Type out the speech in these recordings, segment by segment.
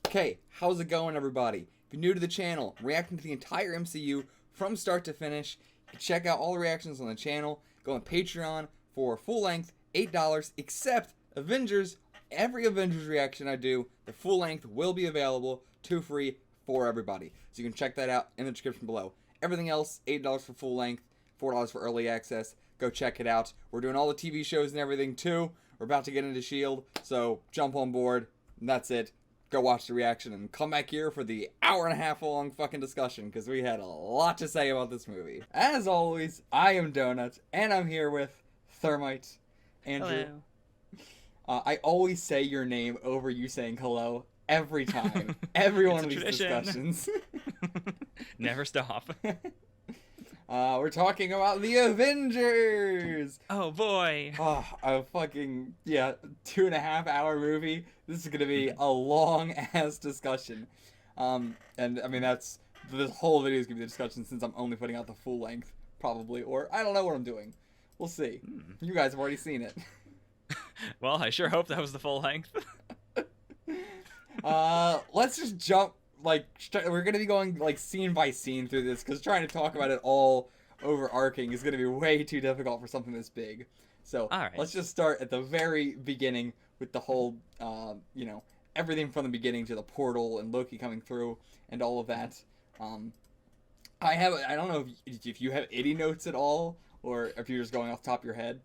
Okay, how's it going, everybody? If you're new to the channel, reacting to the entire MCU from start to finish, you can check out all the reactions on the channel. Go on Patreon for full length, $8, except Avengers. Every Avengers reaction I do, the full length will be available, 2 free for everybody. So you can check that out in the description below. Everything else, $8 for full length, $4 for early access. Go check it out. We're doing all the TV shows and everything too. We're about to get into S.H.I.E.L.D., so jump on board, and that's it. Go watch the reaction and come back here for the hour-and-a-half long fucking discussion, because we had a lot to say about this movie. As always, I am Donut, and I'm here with Thermite, Andrew. Hello. I always say your name over you saying hello every time. Every one of these discussions. Never stop. We're talking about the Avengers! Oh boy! Oh, a fucking, 2.5 hour movie. This is gonna be a long-ass discussion. And, I mean, this whole video is gonna be a discussion since I'm only putting out the full length, probably. Or, I don't know what I'm doing. We'll see. You guys have already seen it. Well, I sure hope that was the full length. Let's just jump. We're gonna be going scene by scene through this, because trying to talk about it all overarching is gonna be way too difficult for something this big. So let's just start at the very beginning with the whole, everything from the beginning to the portal and Loki coming through and all of that. I don't know if you have any notes at all, or if you're just going off the top of your head.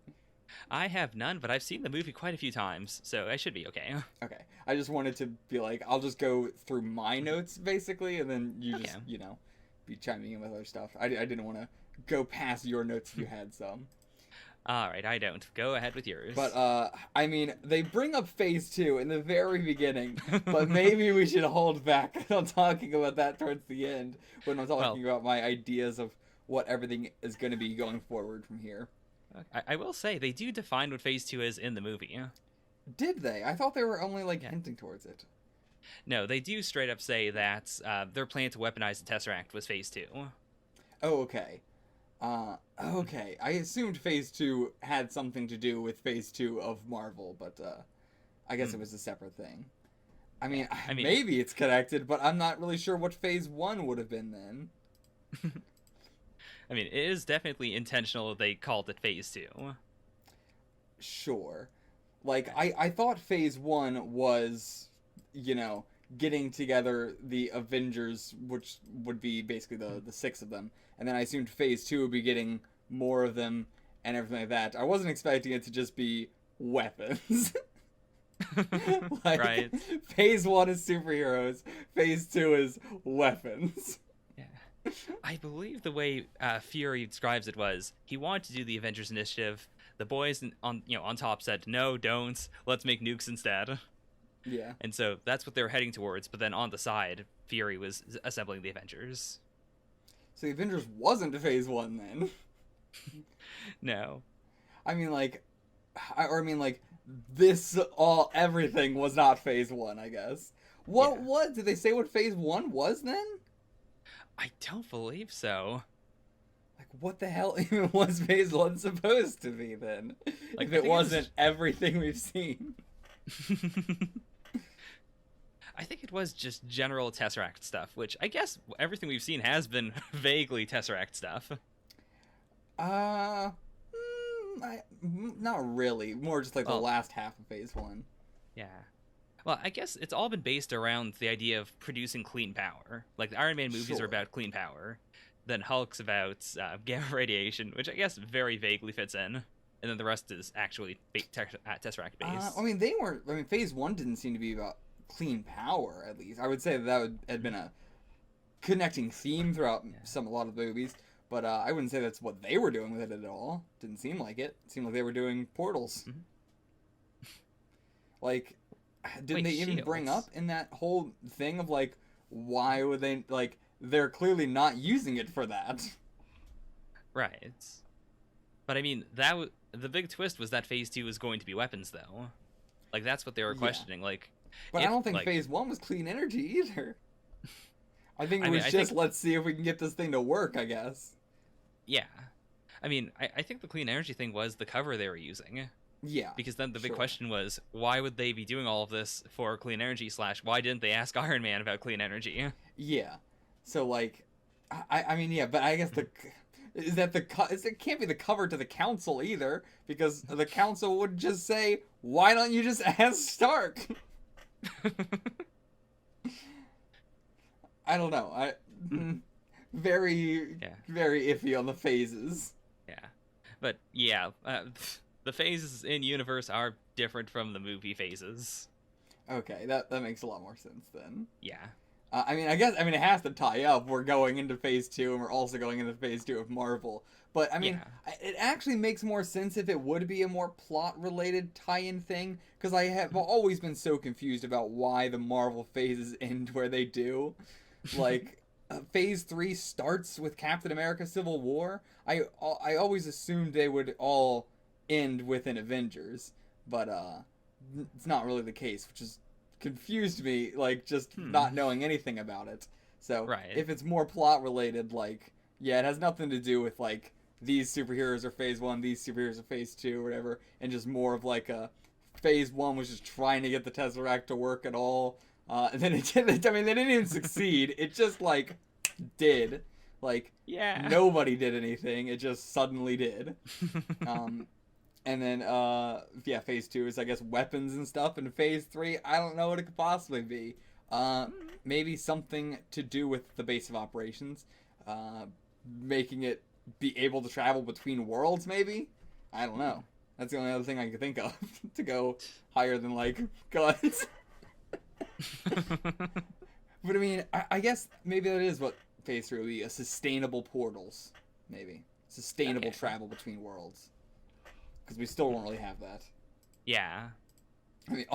I have none, but I've seen the movie quite a few times, so I should be okay. Okay. I just wanted to be I'll just go through my notes, basically, and then you just, be chiming in with other stuff. I didn't want to go past your notes if you had some. Alright, I don't. Go ahead with yours. But, I mean, they bring up Phase 2 in the very beginning, but maybe we should hold back on talking about that towards the end, when I'm talking about my ideas of what everything is going to be going forward from here. I will say, they do define what Phase 2 is in the movie. Did they? I thought they were only, hinting towards it. No, they do straight up say that their plan to weaponize the Tesseract was Phase 2. Oh, okay. Okay. I assumed Phase 2 had something to do with Phase 2 of Marvel, but, I guess it was a separate thing. I mean, maybe it's connected, but I'm not really sure what Phase 1 would have been then. I mean, it is definitely intentional that they called it Phase 2. Sure. I thought Phase 1 was, getting together the Avengers, which would be basically the 6 of them. And then I assumed Phase 2 would be getting more of them and everything like that. I wasn't expecting it to just be weapons. Right. Phase 1 is superheroes. Phase 2 is weapons. I believe the way Fury describes it was he wanted to do the Avengers initiative. The boys on top said no, don't. Let's make nukes instead. Yeah. And so that's what they were heading towards. But then on the side, Fury was assembling the Avengers. So the Avengers wasn't Phase 1 then. No. I mean, everything was not Phase 1, I guess. What did they say what Phase 1 was then? I don't believe so. What the hell even was Phase 1 supposed to be then? If it wasn't everything we've seen. I think it was just general Tesseract stuff, which I guess everything we've seen has been vaguely Tesseract stuff. Not really. More just the last half of Phase 1. Yeah. Well, I guess it's all been based around the idea of producing clean power. Like, the Iron Man movies are about clean power. Then Hulk's about gamma radiation, which I guess very vaguely fits in. And then the rest is actually Tesseract based. I mean, Phase 1 didn't seem to be about clean power, at least. I would say that had been a connecting theme throughout a lot of the movies. But I wouldn't say that's what they were doing with it at all. Didn't seem like it. It seemed like they were doing portals. Didn't they even bring up in that whole thing of, why would they, they're clearly not using it for that. Right. But I mean, the big twist was that Phase 2 was going to be weapons, though. That's what they were questioning. But I don't think Phase 1 was clean energy either. I think it was let's see if we can get this thing to work, I guess. Yeah. I mean, I think the clean energy thing was the cover they were using. Yeah. Because then the big sure. question was, why would they be doing all of this for clean energy / why didn't they ask Iron Man about clean energy? Yeah. So like, I mean, yeah, but I guess is that it can't be the cover to the council either, because the council would just say, why don't you just ask Stark? I don't know. Very, Yeah. very iffy on the phases. Yeah. But yeah, the phases in universe are different from the movie phases. Okay, that makes a lot more sense then. Yeah. I mean, it has to tie up. We're going into phase 2, and we're also going into phase 2 of Marvel. But, I mean, Yeah. it actually makes more sense if it would be a more plot-related tie-in thing, because I have always been so confused about why the Marvel phases end where they do. Like, phase 3 starts with Captain America Civil War. I always assumed they would all end with an Avengers, but it's not really the case, which is confused me, like, just not knowing anything about it. So Right. if it's more plot related, like, yeah, it has nothing to do with like these superheroes are phase 1, these superheroes are phase 2, or whatever, and just more of like a phase 1 was just trying to get the Tesseract to work at all, and then it didn't. I mean, they didn't even succeed. It just like did. Like, Yeah. nobody did anything. It just suddenly did. And then, yeah, phase 2 is, I guess, weapons and stuff. And phase 3, I don't know what it could possibly be. Maybe something to do with the base of operations. Making it be able to travel between worlds, maybe? I don't know. That's the only other thing I could think of to go higher than, like, guns. But, I mean, I guess maybe that is what phase 3 would be. A sustainable portals, maybe. Sustainable travel between worlds. Because we still don't really have that. Yeah. I mean,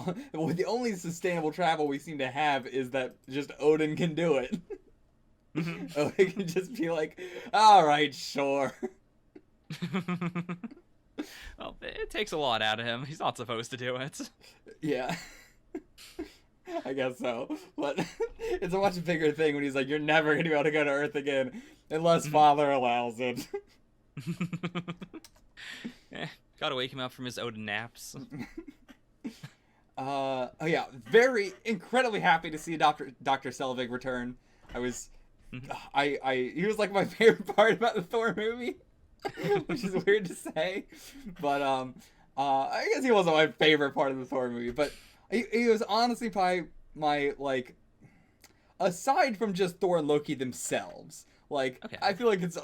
the only sustainable travel we seem to have is that just Odin can do it. Odin can just be like, alright, sure. Well, it takes a lot out of him. He's not supposed to do it. Yeah. I guess so. But it's a much bigger thing when he's like, you're never going to be able to go to Earth again unless Father allows it. Gotta wake him up from his Odin naps. Oh yeah, very incredibly happy to see Dr. Selvig return. I was, he was like my favorite part about the Thor movie, which is weird to say, but I guess he wasn't my favorite part of the Thor movie, but he was honestly probably my, like, aside from just Thor and Loki themselves, like, I feel like it's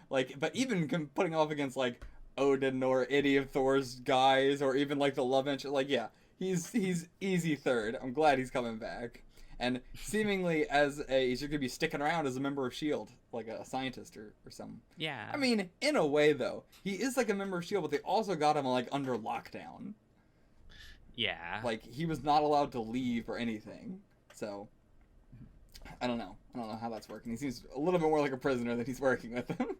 like, but even putting off against like Odin or any of Thor's guys, or even like the love interest, like, yeah, he's easy third. I'm glad he's coming back, and seemingly he's gonna be sticking around as a member of Shield, like a scientist or something. Yeah. I mean, in a way though, he is like a member of Shield, but they also got him like under lockdown. Yeah. Like, he was not allowed to leave or anything. So I don't know how that's working. He seems a little bit more like a prisoner than he's working with him.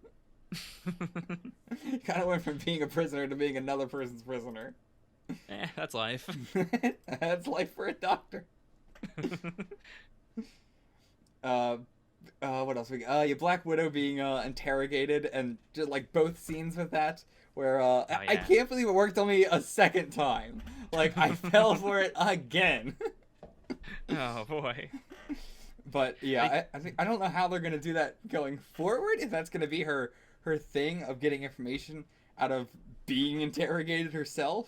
He kind of went from being a prisoner to being another person's prisoner. That's life. That's life for a doctor. What else? Yeah, Black Widow being interrogated, and just like both scenes with that, where I can't believe it worked on me a second time. Like, I fell for it again. Oh boy. But yeah, I don't know how they're gonna do that going forward. If that's gonna be her thing of getting information out of being interrogated herself,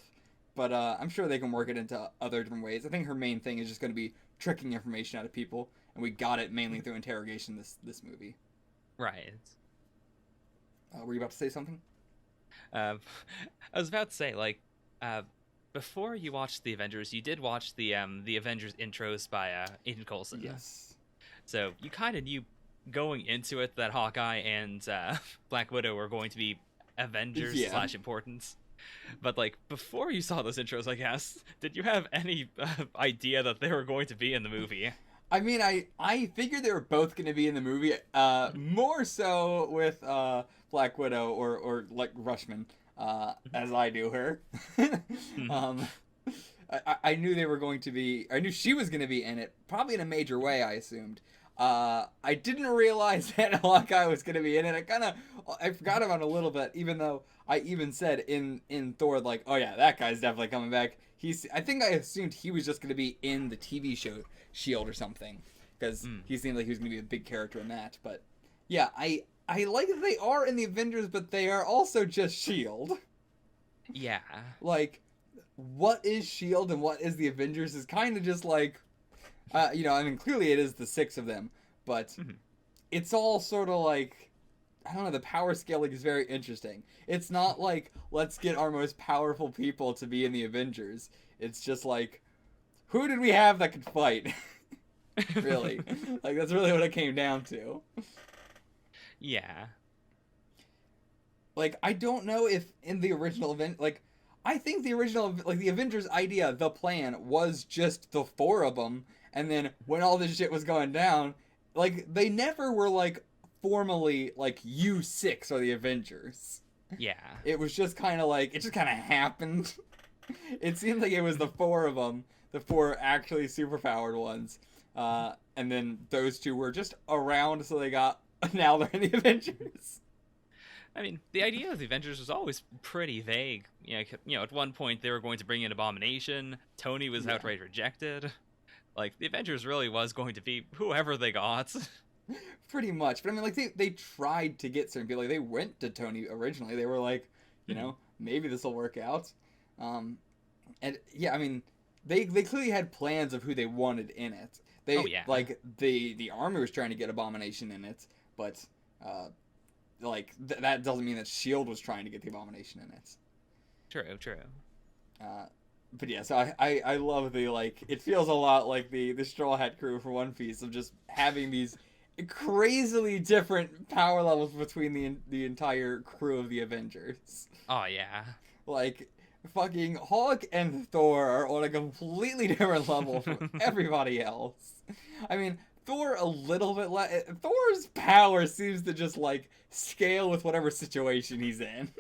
but I'm sure they can work it into other different ways. I think her main thing is just gonna be tricking information out of people, and we got it mainly through interrogation this movie. Right. Were you about to say something? I was about to say, like, before you watched the Avengers, you did watch the Avengers intros by Agent Coulson. Yes. So you kind of knew going into it that Hawkeye and Black Widow were going to be Avengers / importance. But, like, before you saw those intros, I guess, did you have any idea that they were going to be in the movie? I mean, I figured they were both going to be in the movie, more so with Black Widow or like Rushman, as I do her. I knew they were going to be. I knew she was going to be in it, probably in a major way, I assumed. I didn't realize that Hawkeye was going to be in it. I forgot about it a little bit, even though I even said in Thor, like, oh yeah, that guy's definitely coming back. I think I assumed he was just going to be in the TV show Shield or something, because he seemed like he was going to be a big character in that. But yeah, I like that they are in the Avengers, but they are also just Shield. Yeah. Like, what is Shield and what is the Avengers is kind of just like, I mean, clearly it is the 6 of them, but it's all sort of like, I don't know, the power scaling is very interesting. It's not like, let's get our most powerful people to be in the Avengers. It's just like, who did we have that could fight? Really. Like, that's really what it came down to. Yeah. Like, I don't know if in the original event, like, I think the original, like, the Avengers idea, the plan, was just the 4 of them, and then when all this shit was going down, like, they never were, like, formally, like, you 6 are the Avengers. Yeah. It was just kind of like, it just kind of happened. It seemed like it was the 4 of them, the 4 actually superpowered ones, and then those 2 were just around, so now they're in the Avengers. I mean, the idea of the Avengers was always pretty vague. You know, at one point they were going to bring in Abomination. Tony was outright rejected. Like, the Avengers really was going to be whoever they got. Pretty much. But I mean, like, they tried to get certain people. Like, they went to Tony originally. They were like, maybe this will work out. And yeah, I mean, they clearly had plans of who they wanted in it. Like, the army was trying to get Abomination in it, but like, that doesn't mean that S.H.I.E.L.D. was trying to get the Abomination in it. True. But yeah, so I love the, like, it feels a lot like the Straw Hat crew for One Piece, of just having these crazily different power levels between the entire crew of the Avengers. Oh, yeah. Like, fucking Hulk and Thor are on a completely different level from everybody else. I mean, Thor a little bit less. Thor's power seems to just, like, scale with whatever situation he's in.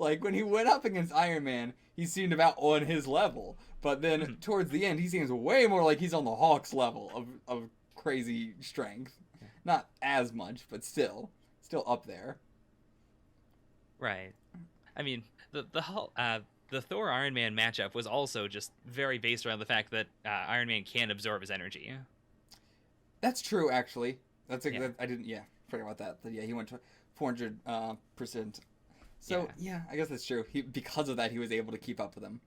Like, when he went up against Iron Man, he seemed about on his level. But then, towards the end, he seems way more like he's on the Hulk's level of crazy strength. Not as much, but still up there. Right. I mean, the Thor Iron Man matchup was also just very based around the fact that Iron Man can absorb his energy. That's true, actually. I didn't forget about that. But yeah, he went to 400%. So yeah, I guess that's true. Because of that, he was able to keep up with them.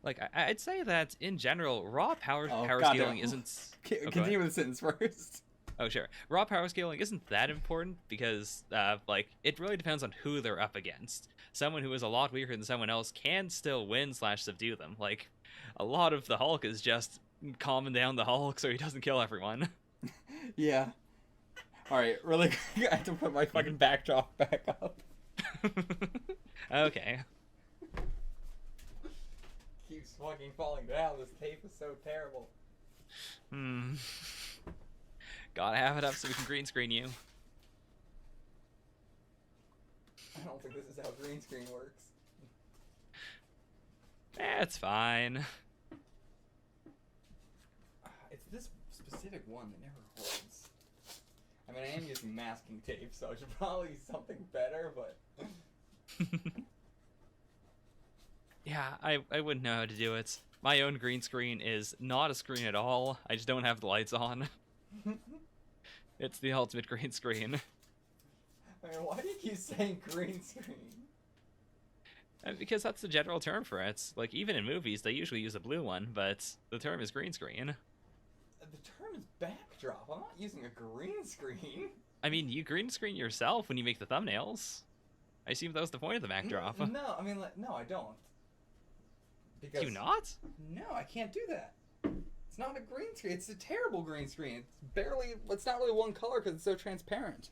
Like, I'd say that in general, raw power scaling isn't. Continue with the sentence first. Oh, sure. Raw power scaling isn't that important because, like, it really depends on who they're up against. Someone who is a lot weaker than someone else can still win/subdue them. Like, a lot of the Hulk is just calming down the Hulk so he doesn't kill everyone. Yeah. Alright, really quick, I have to put my fucking backdrop back up. Okay. Keeps fucking falling down. This tape is so terrible. Gotta have it up so we can green screen you. I don't think this is how green screen works. It's fine. It's this specific one that never holds. I mean, I am using masking tape, so I should probably use something better, but... Yeah, I wouldn't know how to do it. My own green screen is not a screen at all. I just don't have the lights on. It's the ultimate green screen. I mean, why do you keep saying green screen? Because that's the general term for it. Like, even in movies, they usually use a blue one, but the term is green screen. The term is backdrop. I'm not using a green screen. I mean, you green screen yourself when you make the thumbnails. I assume that was the point of the backdrop. No, I mean, like, no, I don't. Because... Do you not? No, I can't do that. It's not a green screen. It's a terrible green screen. It's not really one color because it's so transparent.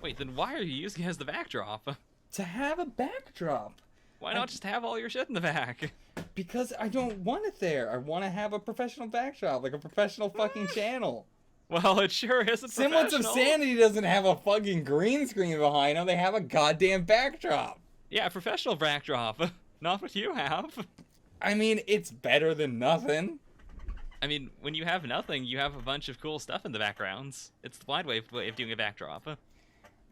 Wait, then why are you using it as the backdrop? To have a backdrop. Why not just have all your shit in the back? Because I don't want it there. I want to have a professional backdrop, like a professional fucking channel. Well, it sure isn't Semblance of Sanity doesn't have a fucking green screen behind them. They have a goddamn backdrop. Yeah, a professional backdrop. Not what you have. I mean, it's better than nothing. I mean, when you have nothing, you have a bunch of cool stuff in the backgrounds. It's the blind wave way of doing a backdrop.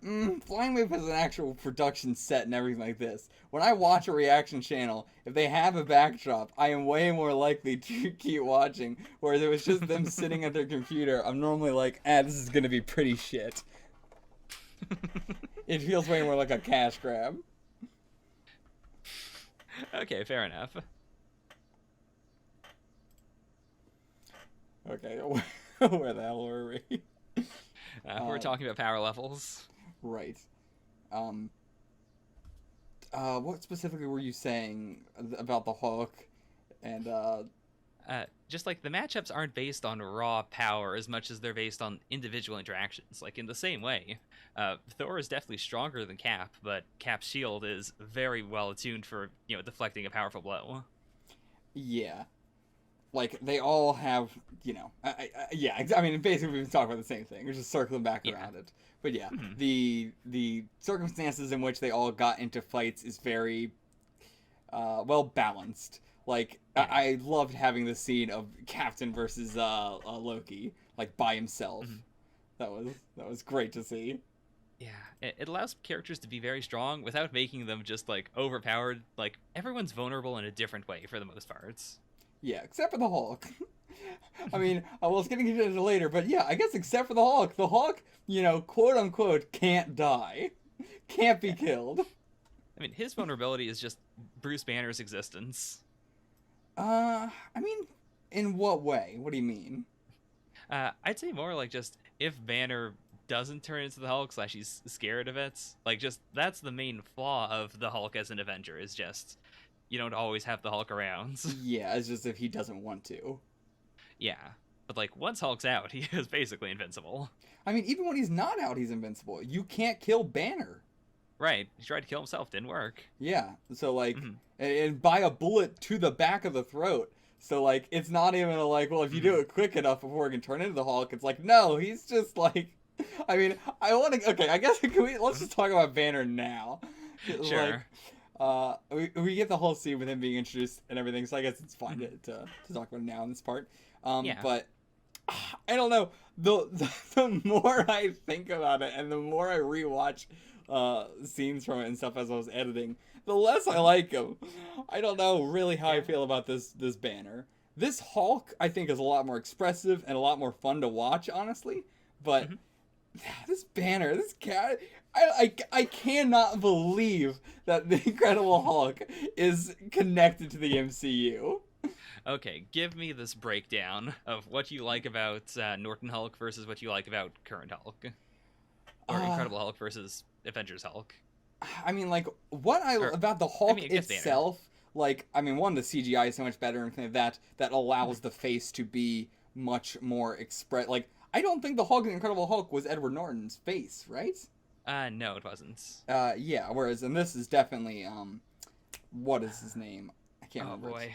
Flying Wave has an actual production set and everything like this. When I watch a reaction channel, if they have a backdrop, I am way more likely to keep watching. Whereas if it was just them sitting at their computer, I'm normally like, this is gonna be pretty shit. It feels way more like a cash grab. Okay, fair enough. Okay, where the hell were we? We're talking about power levels. Right. What specifically were you saying about the Hulk? And Just like the matchups aren't based on raw power as much as they're based on individual interactions. Like in the same way, Thor is definitely stronger than Cap, but Cap's shield is very well attuned for deflecting a powerful blow. yeah, like they all have, I mean, basically we've been talking about the same thing. We're just circling back around it. But yeah, the circumstances in which they all got into fights is very well balanced. Like I loved having the scene of Captain versus Loki, like by himself. That was great to see. Yeah, it allows characters to be very strong without making them just like overpowered. Like everyone's vulnerable in a different way for the most parts. Yeah, except for the Hulk. I mean, I was getting into it later, but yeah, I guess except for the Hulk. The Hulk, quote unquote, can't die. Can't be killed. I mean, his vulnerability is just Bruce Banner's existence. I mean, in what way? What do you mean? I'd say more like just if Banner doesn't turn into the Hulk / he's scared of it. Like just that's the main flaw of the Hulk as an Avenger is just you don't always have the Hulk around. Yeah, it's just if he doesn't want to. Yeah, but like once Hulk's out, he is basically invincible. I mean, even when he's not out, he's invincible. You can't kill Banner. Right, he tried to kill himself, didn't work. Yeah, so like, and by a bullet to the back of the throat. So like, it's not even like, well, if you do it quick enough before he can turn into the Hulk, it's like, no, he's just like, I mean, I want to. Okay, I guess let's just talk about Banner now. Sure. Like, we get the whole scene with him being introduced and everything, so I guess it's fine to talk about it now in this part. Yeah. But I don't know. The more I think about it, and the more I rewatch scenes from it and stuff as I was editing, the less I like him. I don't know really how I feel about this Banner. This Hulk, I think, is a lot more expressive and a lot more fun to watch, honestly. But this Banner, this cat, I cannot believe that the Incredible Hulk is connected to the MCU. Okay, give me this breakdown of what you like about Norton Hulk versus what you like about current Hulk. Or Incredible Hulk versus Avengers Hulk. I mean, like, about the Hulk itself, Banner. Like, I mean, one, the CGI is so much better and everything like that allows the face to be much more like, I don't think the Hulk in Incredible Hulk was Edward Norton's face, right? No, it wasn't. Yeah, whereas, and this is definitely, what is his name? I can't remember. Oh, boy.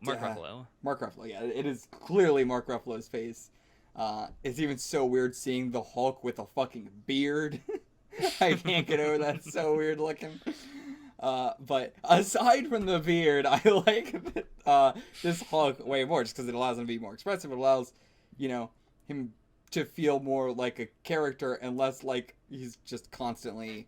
Mark Ruffalo. Mark Ruffalo, yeah. It is clearly Mark Ruffalo's face. It's even so weird seeing the Hulk with a fucking beard. I can't get over that. It's so weird looking. But aside from the beard, I like this Hulk way more just because it allows him to be more expressive. It allows, him to feel more like a character and less like he's just constantly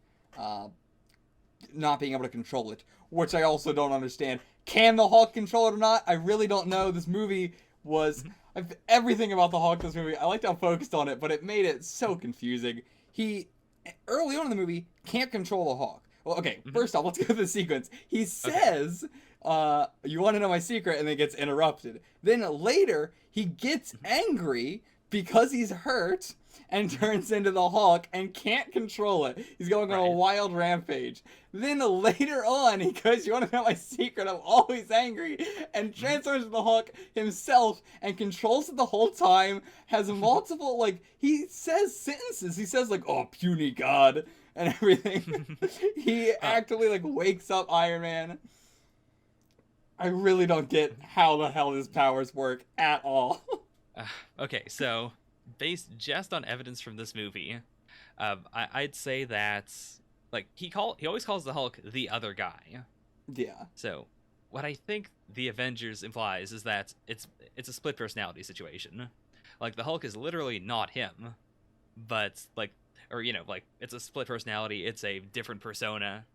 not being able to control it, which I also don't understand. Can the Hulk control it or not? I really don't know. This movie was... everything about the Hulk in this movie, I liked how focused on it, but it made it so confusing. He, early on in the movie, can't control the Hulk. Well, okay, first off, let's go through the sequence. He says, you want to know my secret, and then gets interrupted. Then later, he gets angry because he's hurt and turns into the Hulk and can't control it. He's going on a wild rampage. Then later on, he goes, you want to know my secret? I'm always angry. And transforms into the Hulk himself and controls it the whole time. Has multiple, like, he says sentences. He says, like, oh, puny God, and everything. He actively, like, wakes up Iron Man. I really don't get how the hell his powers work at all. Okay, so... based just on evidence from this movie, I'd say that like he always calls the Hulk the other guy. Yeah. So what I think the Avengers implies is that it's a split personality situation. Like the Hulk is literally not him, but like, or like it's a split personality. It's a different persona,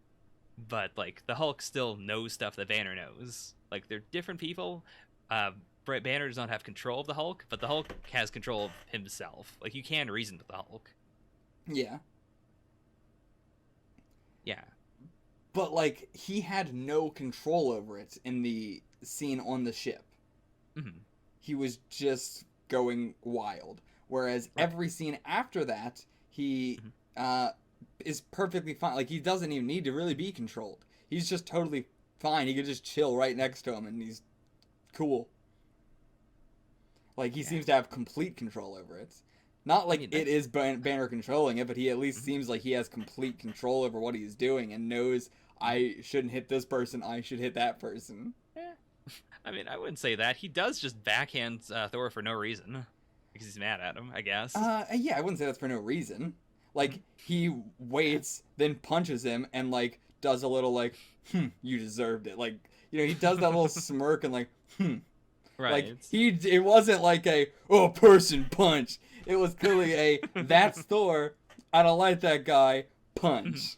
but like the Hulk still knows stuff that Banner knows. Like they're different people. Banner does not have control of the Hulk, but the Hulk has control of himself. Like you can reason with the Hulk. Yeah. Yeah. But, like, he had no control over it in the scene on the ship. Mm-hmm. He was just going wild. Whereas every scene after that, he is perfectly fine. Like, he doesn't even need to really be controlled. He's just totally fine. He could just chill right next to him, and he's cool. Like, he seems to have complete control over it. Not like it is Banner controlling it, but he at least seems like he has complete control over what he's doing and knows I shouldn't hit this person, I should hit that person. Yeah. I mean, I wouldn't say that. He does just backhand Thor for no reason. Because he's mad at him, I guess. Yeah, I wouldn't say that's for no reason. Like, he waits, then punches him, and, like, does a little, like, you deserved it. Like, he does that little smirk and, like, Right. Like, it wasn't like a, person punch. It was clearly a, that's Thor, I don't like that guy, punch.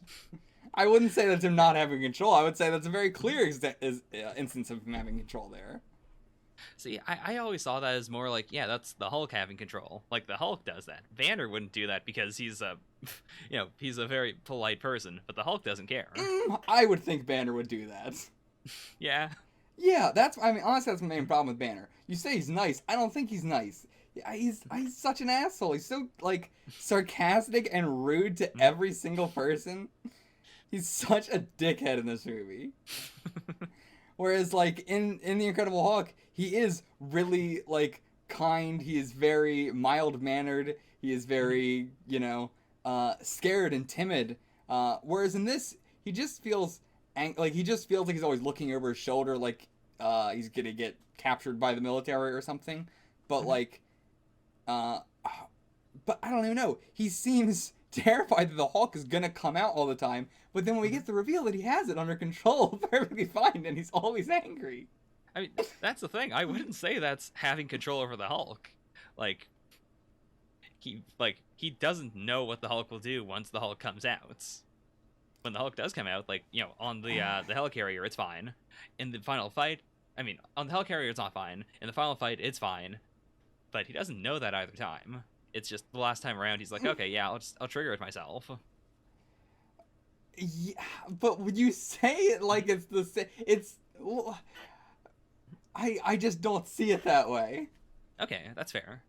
I wouldn't say that's him not having control. I would say that's a very clear instance of him having control there. See, I always saw that as more like, yeah, that's the Hulk having control. Like, the Hulk does that. Banner wouldn't do that because he's a, he's a very polite person, but the Hulk doesn't care. I would think Banner would do that. Yeah. Yeah, honestly, that's my main problem with Banner. You say he's nice. I don't think he's nice. He's such an asshole. He's so, like, sarcastic and rude to every single person. He's such a dickhead in this movie. Whereas, like, in The Incredible Hulk, he is really, like, kind. He is very mild-mannered. He is very, scared and timid. Whereas in this, he just feels like he's always looking over his shoulder, like he's gonna get captured by the military or something. But but I don't even know. He seems terrified that the Hulk is gonna come out all the time. But then when we get the reveal that he has it under control, perfectly fine, and he's always angry. I mean, that's the thing. I wouldn't say that's having control over the Hulk. Like, he doesn't know what the Hulk will do once the Hulk comes out. When the Hulk does come out, like, on the helicarrier, it's fine. In the final fight, I mean, on the helicarrier, it's not fine. In the final fight, it's fine. But he doesn't know that either time. It's just the last time around, he's like, okay, yeah, I'll trigger it myself. Yeah, but would you say it like it's the same? I just don't see it that way. Okay, that's fair.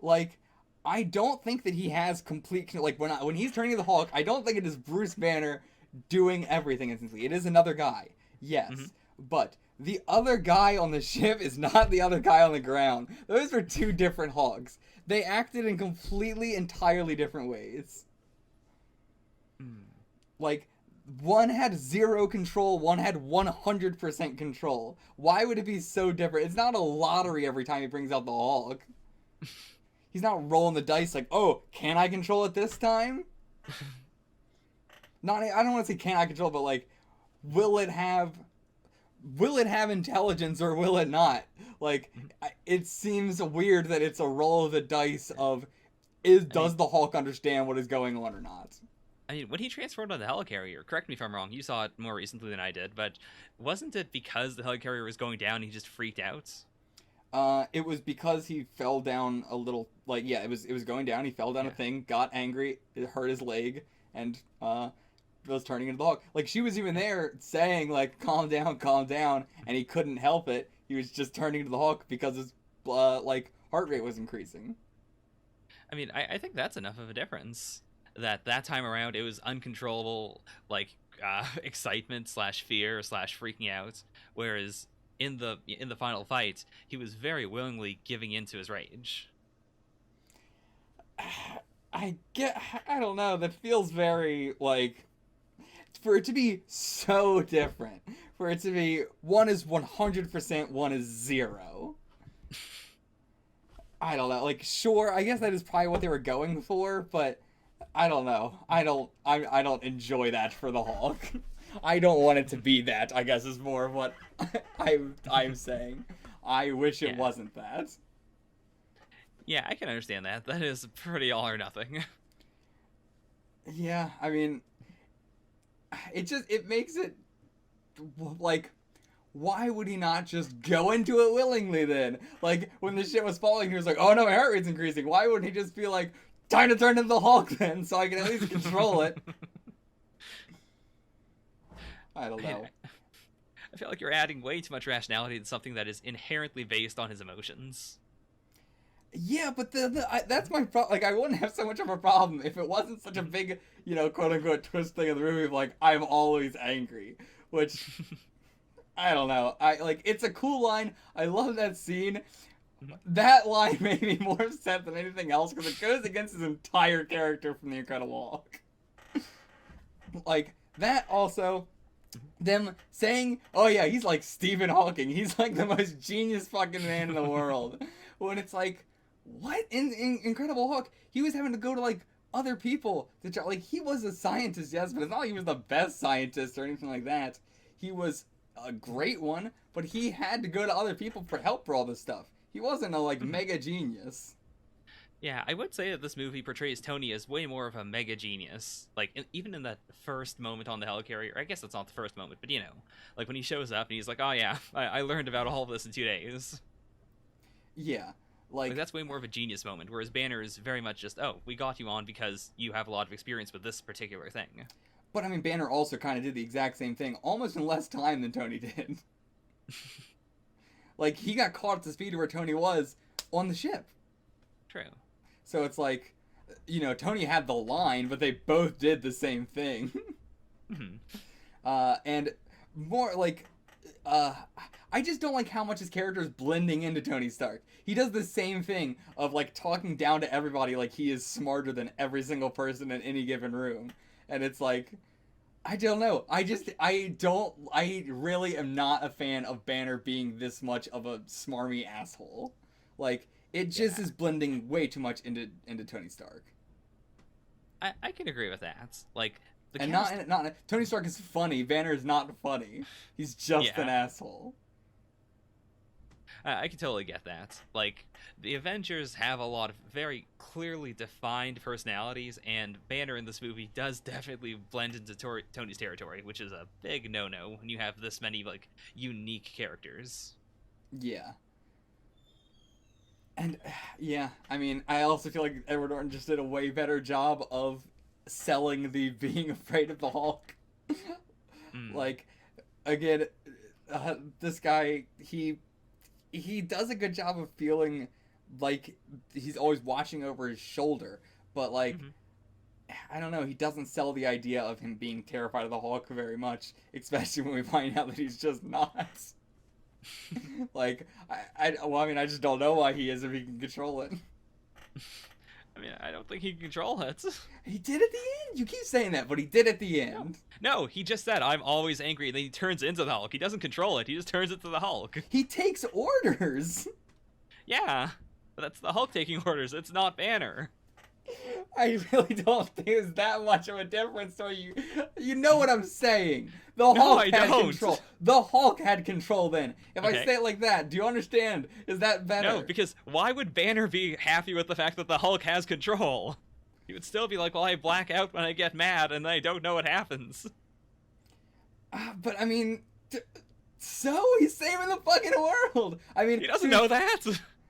Like, I don't think that he has complete, like, when he's turning into the Hulk, I don't think it is Bruce Banner doing everything instantly. It is another guy, yes, but the other guy on the ship is not the other guy on the ground. Those were two different Hulks. They acted in completely, entirely different ways. Like, one had 0 control, one had 100% control. Why would it be so different? It's not a lottery every time he brings out the Hulk. He's not rolling the dice like, oh, can I control it this time? I don't want to say can I control it, but like, will it have intelligence or will it not? Like, it seems weird that it's a roll of the dice of, does the Hulk understand what is going on or not? I mean, when he transformed on the helicarrier, correct me if I'm wrong, you saw it more recently than I did, but wasn't it because the helicarrier was going down, he just freaked out? It was because he fell down a little, like, yeah, it was going down, he fell down a thing, got angry, it hurt his leg, and, was turning into the Hulk. Like, she was even there saying, like, calm down, and he couldn't help it. He was just turning into the Hulk because his, heart rate was increasing. I mean, I think that's enough of a difference. That time around, it was uncontrollable, like, excitement / fear / freaking out, whereas in the final fight, he was very willingly giving into his rage. I don't know, that feels very, like, for it to be so different, for it to be, one is 100%, one is 0. I don't know, like, sure, I guess that is probably what they were going for, but I don't know. I don't enjoy that for the Hulk. I don't want it to be that, I guess, is more of what I'm saying. I wish it Yeah. wasn't that. Yeah, I can understand that. That is pretty all or nothing. Yeah, I mean, it makes it, like, why would he not just go into it willingly then? Like, when the shit was falling, he was like, oh no, my heart rate's increasing. Why wouldn't he just be like, time to turn into the Hulk then, so I can at least control it? I don't know. I feel like you're adding way too much rationality to something that is inherently based on his emotions. Yeah, but that's my problem. Like, I wouldn't have so much of a problem if it wasn't such a big, quote unquote twist thing of the movie of like, I'm always angry. Which, I don't know. It's a cool line. I love that scene. That line made me more upset than anything else because it goes against his entire character from The Incredible Hulk. Like, that also, them saying, oh yeah, he's like Stephen Hawking. He's like the most genius fucking man in the world. When it's like, what? In Incredible Hulk, he was having to go to like other people to try. Like, he was a scientist, yes, but it's not like he was the best scientist or anything like that. He was a great one, but he had to go to other people for help for all this stuff. He wasn't a like mega genius. Yeah, I would say that this movie portrays Tony as way more of a mega genius. Like, even in that first moment on the helicarrier, I guess it's not the first moment, but like when he shows up and he's like, oh yeah, I learned about all of this in 2 days. Yeah, Like, that's way more of a genius moment, whereas Banner is very much just, oh, we got you on because you have a lot of experience with this particular thing. But I mean, Banner also kind of did the exact same thing, almost in less time than Tony did. Like, he got caught at the speed where Tony was on the ship. True. So it's like, Tony had the line, but they both did the same thing. And more like, I just don't like how much his character is blending into Tony Stark. He does the same thing of like talking down to everybody like he is smarter than every single person in any given room. And it's like, I don't know. I really am not a fan of Banner being this much of a smarmy asshole. Like, it just is blending way too much into Tony Stark. I can agree with that. Like, and not Tony Stark is funny. Banner is not funny. He's just an asshole. I can totally get that. Like, the Avengers have a lot of very clearly defined personalities, and Banner in this movie does definitely blend into Tony's territory, which is a big no-no when you have this many, like, unique characters. Yeah. And, yeah, I mean, I also feel like Edward Norton just did a way better job of selling the being afraid of the Hulk. Like, again, this guy, he does a good job of feeling like he's always watching over his shoulder, but like, I don't know, he doesn't sell the idea of him being terrified of the Hulk very much, especially when we find out that he's just not. Like, I just don't know why he is if he can control it. I mean, I don't think he can control it. He did at the end. You keep saying that, but he did at the end. No, he just said, I'm always angry, and then he turns into the Hulk. He doesn't control it. He just turns into the Hulk. He takes orders. Yeah, but that's the Hulk taking orders. It's not Banner. I really don't think there's that much of a difference. So you know what I'm saying. The Hulk had control. The Hulk had control then. If I say it like that, do you understand? Is that better? No, because why would Banner be happy with the fact that the Hulk has control? He would still be like, well, I black out when I get mad and I don't know what happens. But I mean, so he's saving the fucking world. I mean, he doesn't know that.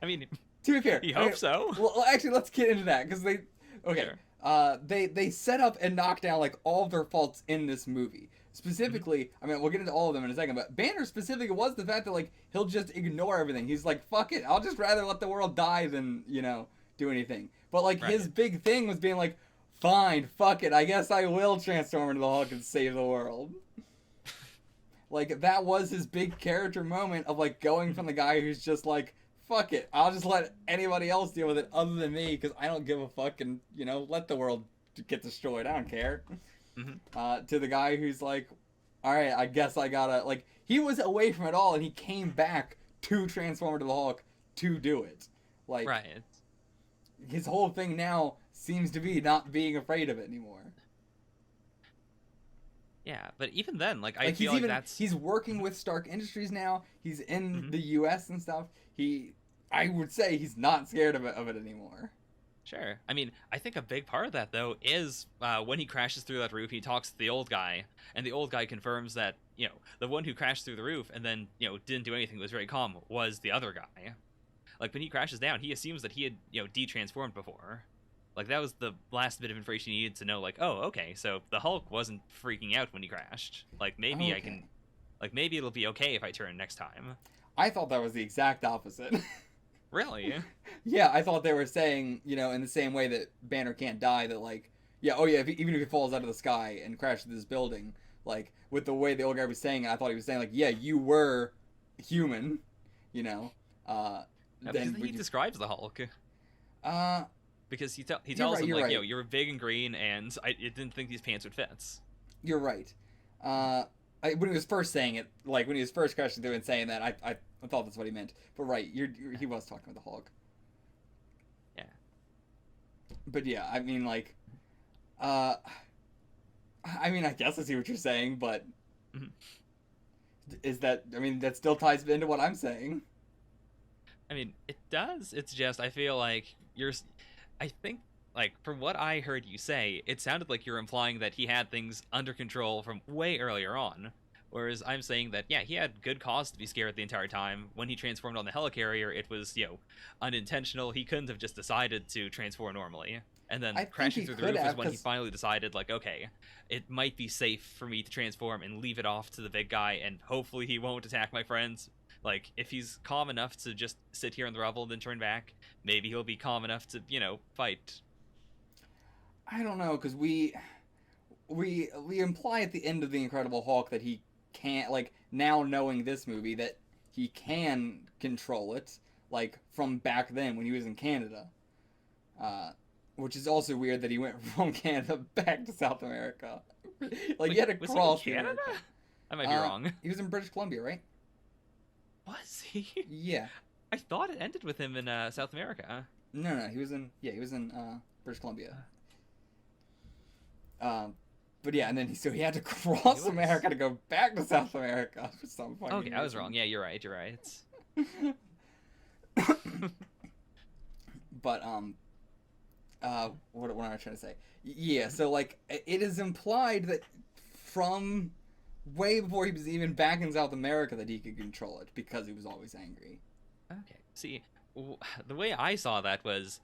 I mean, to be fair, he hopes so. Well, actually, let's get into that because they set up and knock down like all of their faults in this movie. Specifically, I mean, we'll get into all of them in a second, but Banner specifically was the fact that like he'll just ignore everything. He's like, fuck it, I'll just rather let the world die than do anything. But like his big thing was being like, fine, fuck it, I guess I will transform into the Hulk and save the world. Like, that was his big character moment of like going from the guy who's just like, fuck it, I'll just let anybody else deal with it other than me because I don't give a fuck and, let the world get destroyed. I don't care. To the guy who's like, alright, I guess I gotta, like, he was away from it all and he came back to transform into the Hulk to do it. Like, his whole thing now seems to be not being afraid of it anymore. Yeah, but even then, like I Like feel like that's he's working with Stark Industries now. He's in Mhm. the U.S. and stuff. I would say he's not scared of it anymore. Sure. I mean, I think a big part of that though is when he crashes through that roof, he talks to the old guy, and the old guy confirms that the one who crashed through the roof and then didn't do anything, was very calm, was the other guy. Like when he crashes down, he assumes that he had de-transformed before. Like that was the last bit of information he needed to know. Like, oh, okay, so the Hulk wasn't freaking out when he crashed. Like maybe I can, Okay. like maybe it'll be okay if I turn next time. I thought that was the exact opposite. Really? Yeah, I thought they were saying, in the same way that Banner can't die, that like, yeah, oh yeah, even if he falls out of the sky and crashes this building, like with the way the old guy was saying it, I thought he was saying like, yeah, you were human, you know. No, because Then he describes the Hulk. uh, Because he you're tells right, him you're like, right. you're big and green, and I didn't think these pants would fit. You're right. When he was first saying it, like when he was first crashing through and saying that, I thought that's what he meant. But right, he was talking about the Hulk. Yeah. But yeah, I mean like, uh, I mean I guess I see what you're saying, but Mhm. is that I mean that still ties into what I'm saying. I mean, it does. It's just I feel like I think like from what I heard you say, it sounded like you're implying that he had things under control from way earlier on. Whereas I'm saying that, yeah, he had good cause to be scared the entire time. When he transformed on the helicarrier, it was, unintentional. He couldn't have just decided to transform normally. And I then think crashing he through the could roof is have when he because finally decided, like, okay, it might be safe for me to transform and leave it off to the big guy, and hopefully he won't attack my friends. Like, if he's calm enough to just sit here in the rubble and then turn back, maybe he'll be calm enough to, fight. I don't know because we imply at the end of the Incredible Hulk that he can't like now knowing this movie that he can control it like from back then when he was in Canada, uh, which is also weird that he went from Canada back to South America. Like he Wait, had to was he in cross the Canada? America. I might be wrong. He was in British Columbia, right? Was he? Yeah. I thought it ended with him in South America. No, he was in British Columbia. Um, but yeah, and then he had to He cross was. America to go back to South America for some fucking Okay, I was reason. wrong. Yeah, you're right. You're right. But what am I trying to say? Yeah, so like it is implied that from way before he was even back in South America that he could control it because he was always angry. Okay. See, the way I saw that was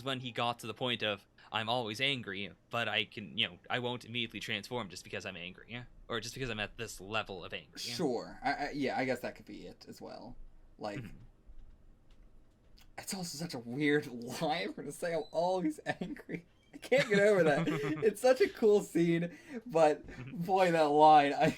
when he got to the point of I'm always angry, but I can, I won't immediately transform just because I'm angry, or just because I'm at this level of angry. Sure, yeah, I guess that could be it as well. Like, Mhm. it's also such a weird line for to say I'm always angry. I can't get over that. It's such a cool scene, but boy, that line,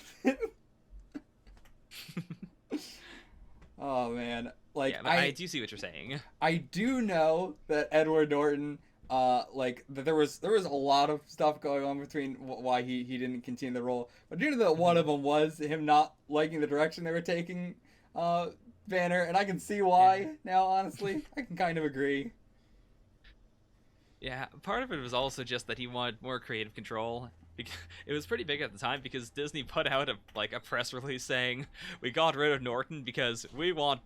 oh man, like Yeah, but I do see what you're saying. I do know that Edward Norton, like that there was a lot of stuff going on between why he didn't continue the role, but due to that one of them was him not liking the direction they were taking, Banner, and I can see why Yeah. now. Honestly, I can kind of agree. Yeah, part of it was also just that he wanted more creative control. It was pretty big at the time because Disney put out a press release saying we got rid of Norton because we want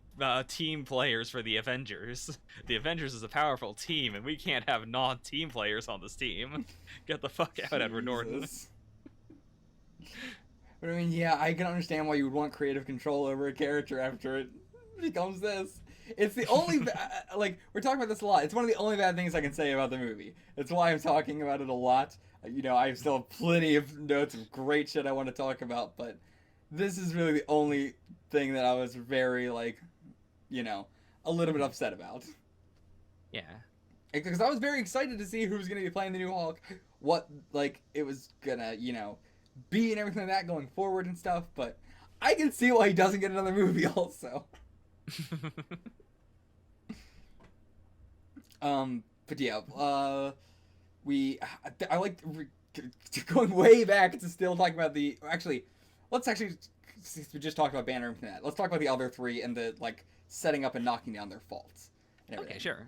team players for the Avengers. The Avengers is a powerful team, and we can't have non-team players on this team. Get the fuck out, Edward Norton. Jesus. But I mean, yeah, I can understand why you would want creative control over a character after it becomes this. It's the only like we're talking about this a lot. It's one of the only bad things I can say about the movie. That's why I'm talking about it a lot. I still have plenty of notes of great shit I want to talk about, but this is really the only thing that I was very like, a little bit upset about. Yeah. Because I was very excited to see who was going to be playing the new Hulk, what like it was gonna, be and everything like that going forward and stuff. But I can see why he doesn't get another movie also. But yeah, I like going way back to still talking about let's since we just talked about Banner and that, let's talk about the other three and the like setting up and knocking down their faults and everything. Okay, sure.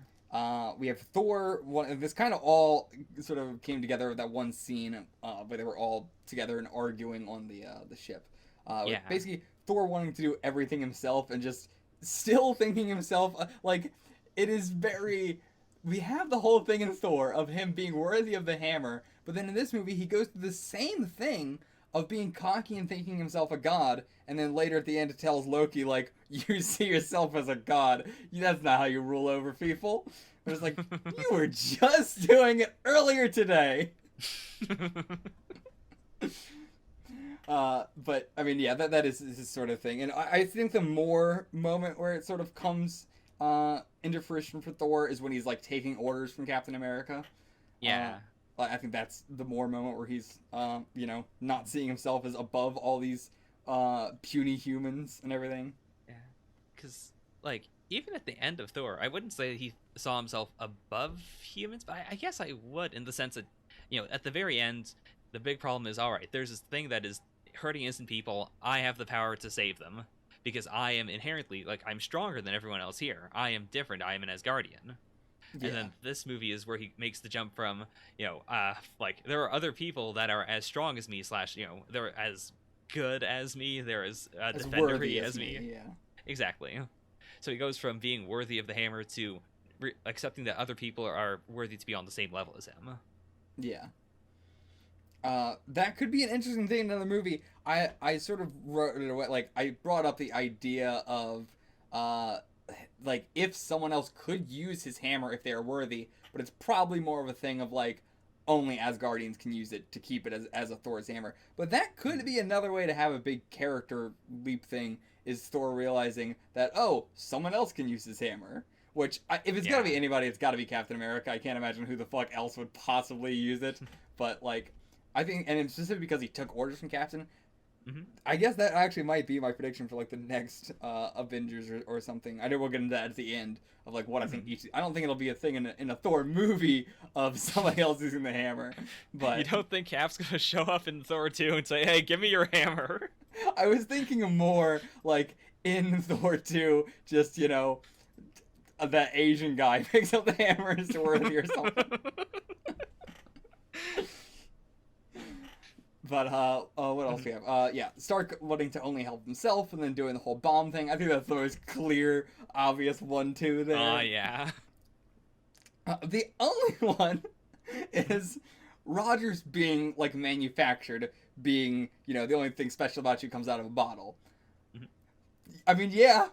We have Thor. This kind of all sort of came together with that one scene where they were all together and arguing on the ship. With Yeah. basically Thor wanting to do everything himself and just still thinking himself like it is very. We have the whole thing in Thor of him being worthy of the hammer, but then in this movie he goes through the same thing of being cocky and thinking himself a god, and then later at the end it tells Loki like, you see yourself as a god. That's not how you rule over people. It was like, you were just doing it earlier today. But I mean, yeah, that is this sort of thing, and I think the more moment where it sort of comes into fruition for Thor is when he's like taking orders from Captain America. Yeah. I think that's the more moment where he's, not seeing himself as above all these puny humans and everything. Yeah. Because, like, even at the end of Thor, I wouldn't say he saw himself above humans, but I guess I would in the sense that, at the very end, the big problem is, all right, there's this thing that is hurting innocent people. I have the power to save them because I am inherently, like, I'm stronger than everyone else here. I am different. I am an Asgardian. Yeah. And then this movie is where he makes the jump from, like, there are other people that are as strong as me, / they're as good as me, they're as defendery as me. Yeah. Exactly. So he goes from being worthy of the hammer to accepting that other people are worthy to be on the same level as him. Yeah. That could be an interesting thing in another movie. I sort of wrote it away, like, I brought up the idea of, like, if someone else could use his hammer if they are worthy, but it's probably more of a thing of, like, only Asgardians can use it to keep it as a Thor's hammer. But that could be another way to have a big character leap thing, is Thor realizing that, oh, someone else can use his hammer. Which, if it's gotta be anybody, it's gotta be Captain America. I can't imagine who the fuck else would possibly use it. But, like, I think, and it's specifically because he took orders from Captain, I guess that actually might be my prediction for, like, the next Avengers or something. I know we'll get into that at the end of, like, what I think each. I don't think it'll be a thing in a Thor movie of somebody else using the hammer. But you don't think Cap's gonna show up in Thor 2 and say, "Hey, give me your hammer"? I was thinking more like in Thor 2, just that Asian guy picks up the hammer as worthy or something. But, what else do we have? Yeah, Stark wanting to only help himself and then doing the whole bomb thing. I think that's the most clear, obvious 1-2 there. Oh, yeah. The only one is Rogers being, like, manufactured, being, the only thing special about you comes out of a bottle. I mean, yeah.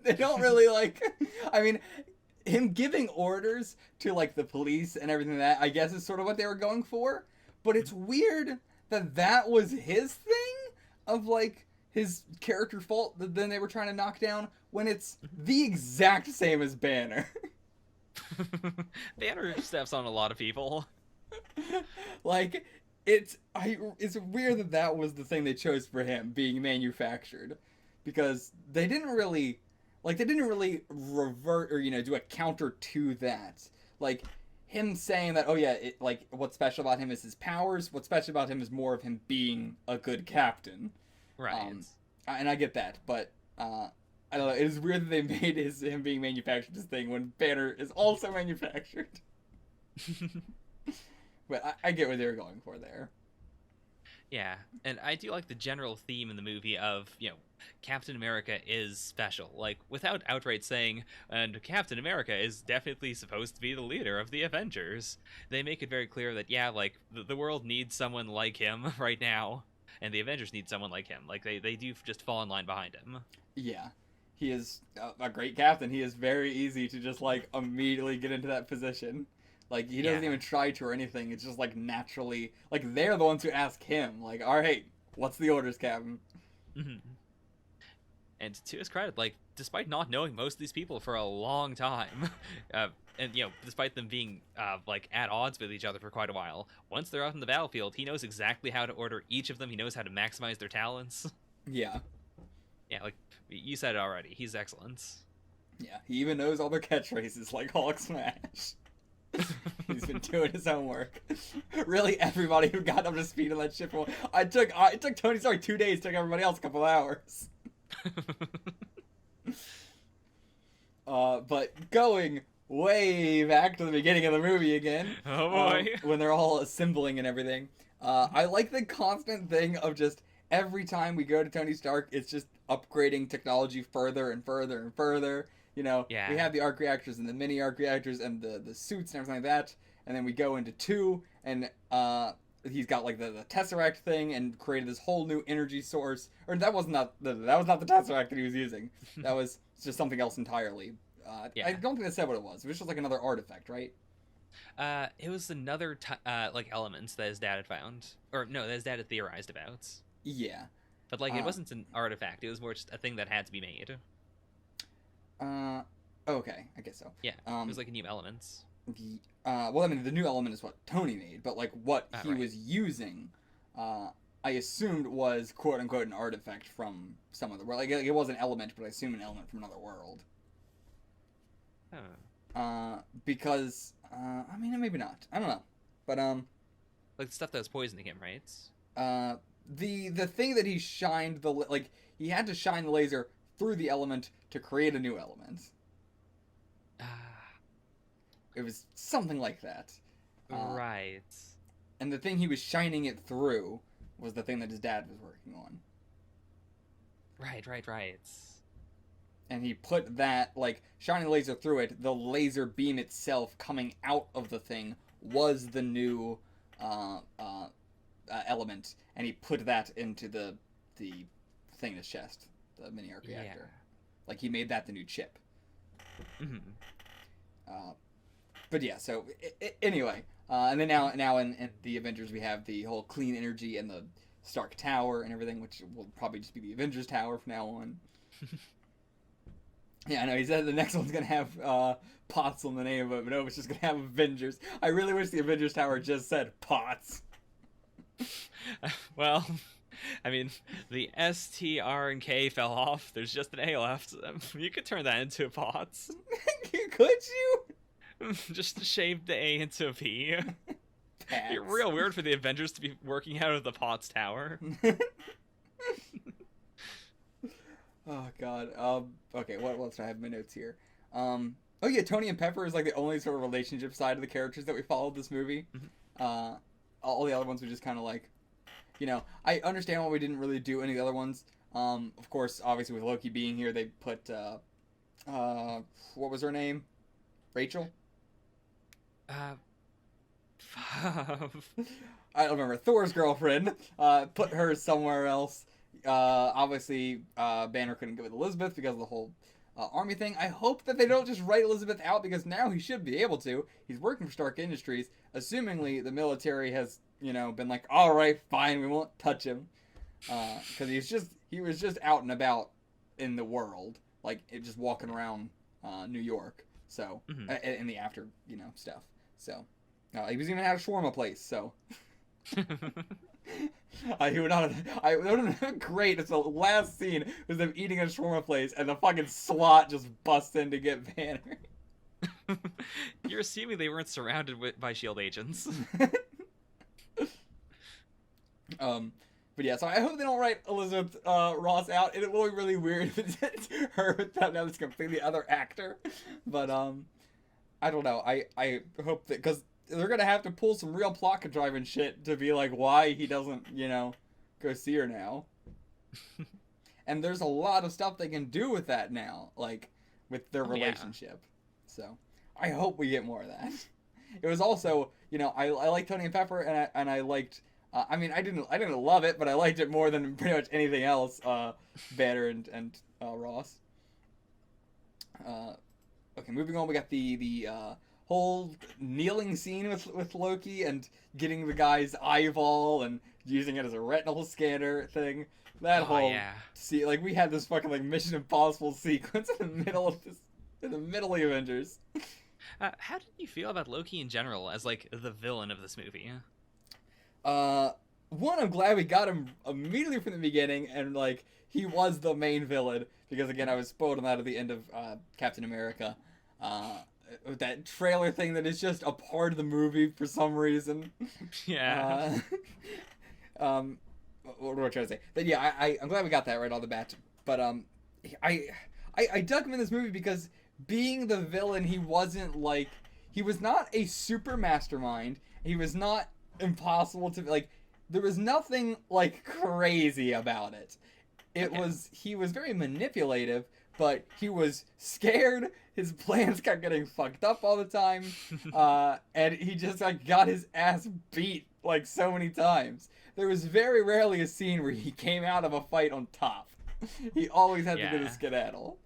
They don't really, like... I mean, him giving orders to, like, the police and everything that, I guess, is sort of what they were going for. But it's weird that was his thing of, like, his character fault that then they were trying to knock down when it's the exact same as Banner. Banner steps on a lot of people. Like, it's weird that was the thing they chose for him, being manufactured. Because they didn't really revert or, do a counter to that. Like, him saying that, oh yeah, what's special about him is his powers. What's special about him is more of him being a good captain. Right. And I get that, but I don't know. It is weird that they made him being manufactured this thing when Banner is also manufactured. But I get what they were going for there. Yeah, and I do like the general theme in the movie of, Captain America is special. Like, without outright saying, and Captain America is definitely supposed to be the leader of the Avengers. They make it very clear that, yeah, like, the world needs someone like him right now, and the Avengers need someone like him. Like, they do just fall in line behind him. Yeah. He is a great captain. He is very easy to just, like, immediately get into that position. Like, he doesn't even try to or anything. It's just, like, naturally... Like, they're the ones who ask him. Like, all right, what's the orders, Captain? And to his credit, like, despite not knowing most of these people for a long time, and, despite them being, like, at odds with each other for quite a while, once they're out in the battlefield, he knows exactly how to order each of them. He knows how to maximize their talents. Yeah. Yeah, like, you said it already. He's excellent. Yeah, he even knows all their catchphrases, like Hulk Smash. He's been doing his homework. Really, everybody who got up to speed on that ship. It took Tony Stark 2 days. It took everybody else a couple hours. But going way back to the beginning of the movie again. Oh boy. When they're all assembling and everything. I like the constant thing of just every time we go to Tony Stark, it's just upgrading technology further and further and further. You know, Yeah. we have the arc reactors and the mini arc reactors and the suits and everything like that. And then we go into 2, and he's got like the Tesseract thing and created this whole new energy source. Or that was not the Tesseract that he was using. That was just something else entirely. Yeah. I don't think they said what it was. It was just like another artifact, right? It was another like elements that his dad had found, or no, that his dad had theorized about. Yeah. But like, it wasn't an artifact. It was more just a thing that had to be made. Okay, I guess so. Yeah. It was like a new elements. Well, I mean, the new element is what Tony made, but like what he Right. was using, I assumed was quote unquote an artifact from some other world. Like it was an element, but I assume an element from another world. Because I mean, maybe not. I don't know, but like the stuff that was poisoning him, right? the thing that he shined like he had to shine the laser through the element to create a new element. It was something like that. Right. And the thing he was shining it through was the thing that his dad was working on. Right. And he put that, like, shining the laser through it, the laser beam itself coming out of the thing was the new element. And he put that into the thing in his chest, the mini arc reactor. Like, he made that the new chip. Mm-hmm. But yeah, so anyway, and then now in the Avengers we have the whole clean energy and the Stark Tower and everything, which will probably just be the Avengers Tower from now on. Yeah, I know, he said the next one's gonna have POTS on the name of it, but no, it's just gonna have Avengers. I really wish the Avengers Tower just said POTS. Well, I mean, the S, T, R, and K fell off. There's just an A left. You could turn that into POTS. Could you? Just shave the A into a P. Pats. You're real weird for the Avengers to be working out of the POTS Tower. Oh god. Okay, what else do I have in my notes here? Oh yeah, Tony and Pepper is like the only sort of relationship side of the characters that we followed this movie. All the other ones were just kind of like, you know, I understand why we didn't really do any of the other ones. Of course, obviously with Loki being here, they put what was her name? Rachel? I don't remember. Thor's girlfriend. Put her somewhere else. Obviously, Banner couldn't go with Elizabeth because of the whole army thing. I hope that they don't just write Elizabeth out because now he should be able to. He's working for Stark Industries. Assumingly, the military has, you know, been like, all right, fine, we won't touch him. Because he was just out and about in the world, like just walking around New York. So, in the after, you know, stuff. So, he was even at a shawarma place. So, he would not have, it would have been great if the last scene was them eating at a shawarma place and the fucking SWAT just busts in to get Banner. You're assuming they weren't surrounded by SHIELD agents. But yeah, so I hope they don't write Elizabeth Ross out. It will be really weird if it's her without now this completely other actor. But I don't know. I hope that, because they're gonna have to pull some real plot contriving shit to be like why he doesn't, you know, go see her now. And there's a lot of stuff they can do with that now, like with their relationship. So I hope we get more of that. It was also, you know, I like Tony and Pepper, and I liked. I mean, I didn't love it, but I liked it more than pretty much anything else. Banner and Ross. Okay, moving on. We got the whole kneeling scene with Loki and getting the guy's eyeball and using it as a retinal scanner thing. That whole see, like we had this fucking like Mission Impossible sequence in the middle of the Avengers. How did you feel about Loki in general as like the villain of this movie? One, I'm glad we got him immediately from the beginning, and like he was the main villain because again I was spoiled on that at the end of Captain America. With that trailer thing that is just a part of the movie for some reason. Yeah. What do I try to say? But yeah, I'm glad we got that right off the bat. But I dug him in this movie because being the villain, he wasn't like, he was not a super mastermind. He was not impossible to, like, there was nothing like crazy about it. He was very manipulative, but he was scared. His plans kept getting fucked up all the time, and he just like got his ass beat like so many times. There was very rarely a scene where he came out of a fight on top. He always had to do the skedaddle.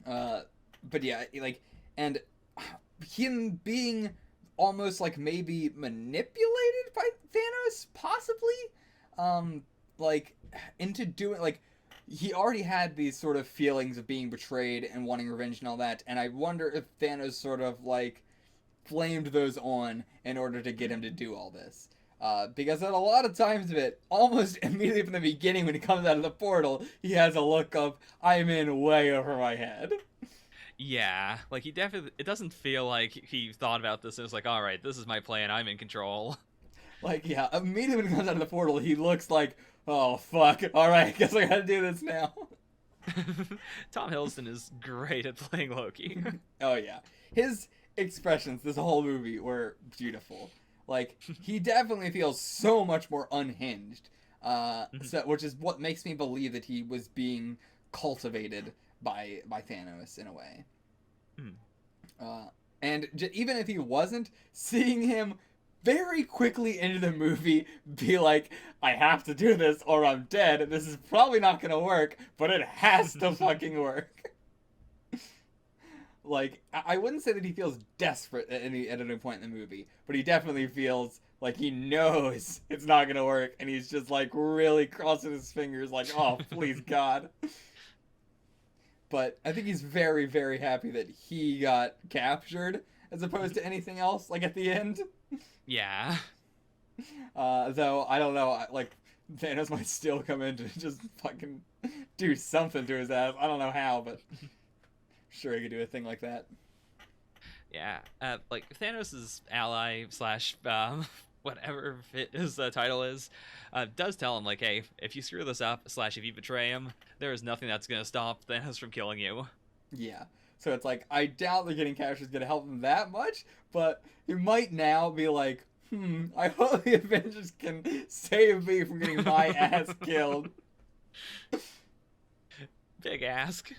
But yeah, like, and him being almost like maybe manipulated by Thanos, possibly, like into doing like he already had these sort of feelings of being betrayed and wanting revenge and all that, and I wonder if Thanos sort of like flamed those on in order to get him to do all this. Because at a lot of times of it, almost immediately from the beginning when he comes out of the portal, he has a look of, I'm in way over my head. Yeah, like he definitely, it doesn't feel like he thought about this and was like, alright, this is my plan, I'm in control. Like, yeah, immediately when he comes out of the portal, he looks like, oh, fuck, alright, guess I gotta do this now. Tom Hiddleston is great at playing Loki. Oh, yeah. His expressions this whole movie were beautiful. Like, he definitely feels so much more unhinged, which is what makes me believe that he was being cultivated by Thanos in a way. And even if he wasn't, seeing him very quickly into the movie be like, I have to do this or I'm dead, this is probably not gonna work, but it has to fucking work. Like, I wouldn't say that he feels desperate at any point in the movie, but he definitely feels like he knows it's not gonna work, and he's just like really crossing his fingers like, oh, please God. But I think he's very, very happy that he got captured as opposed to anything else, like at the end. Yeah. Though, I don't know, like, Thanos might still come in to just fucking do something to his ass. I don't know how, but sure he could do a thing like that. Yeah, like Thanos' ally slash whatever his title is, does tell him like, hey, if you screw this up slash if you betray him, there is nothing that's gonna stop Thanos from killing you. Yeah. So it's like, I doubt that getting captured is gonna help him that much, but it might now be like, I hope the Avengers can save me from getting my ass killed. Big ask.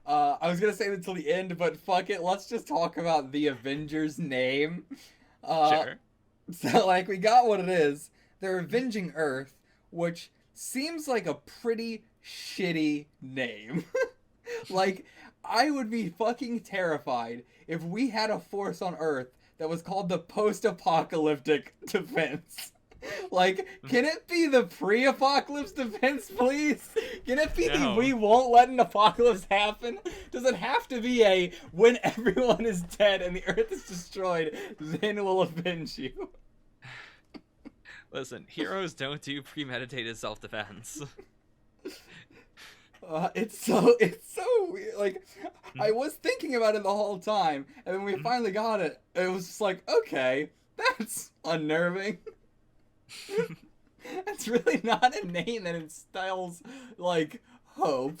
I was gonna say until the end, but fuck it, let's just talk about the Avengers name. Sure. So, like, we got what it is. They're avenging Earth, which seems like a pretty shitty name. Like, I would be fucking terrified if we had a force on Earth that was called the Post-Apocalyptic Defense. Like, can it be the pre-apocalypse defense, please? Can it be the we won't let an apocalypse happen? Does it have to be a when everyone is dead and the Earth is destroyed, then we'll avenge you? Listen, heroes don't do premeditated self-defense. It's so weird. Like, I was thinking about it the whole time, and then we finally got it. It was just like, okay, that's unnerving. That's really not a name that instills like hope.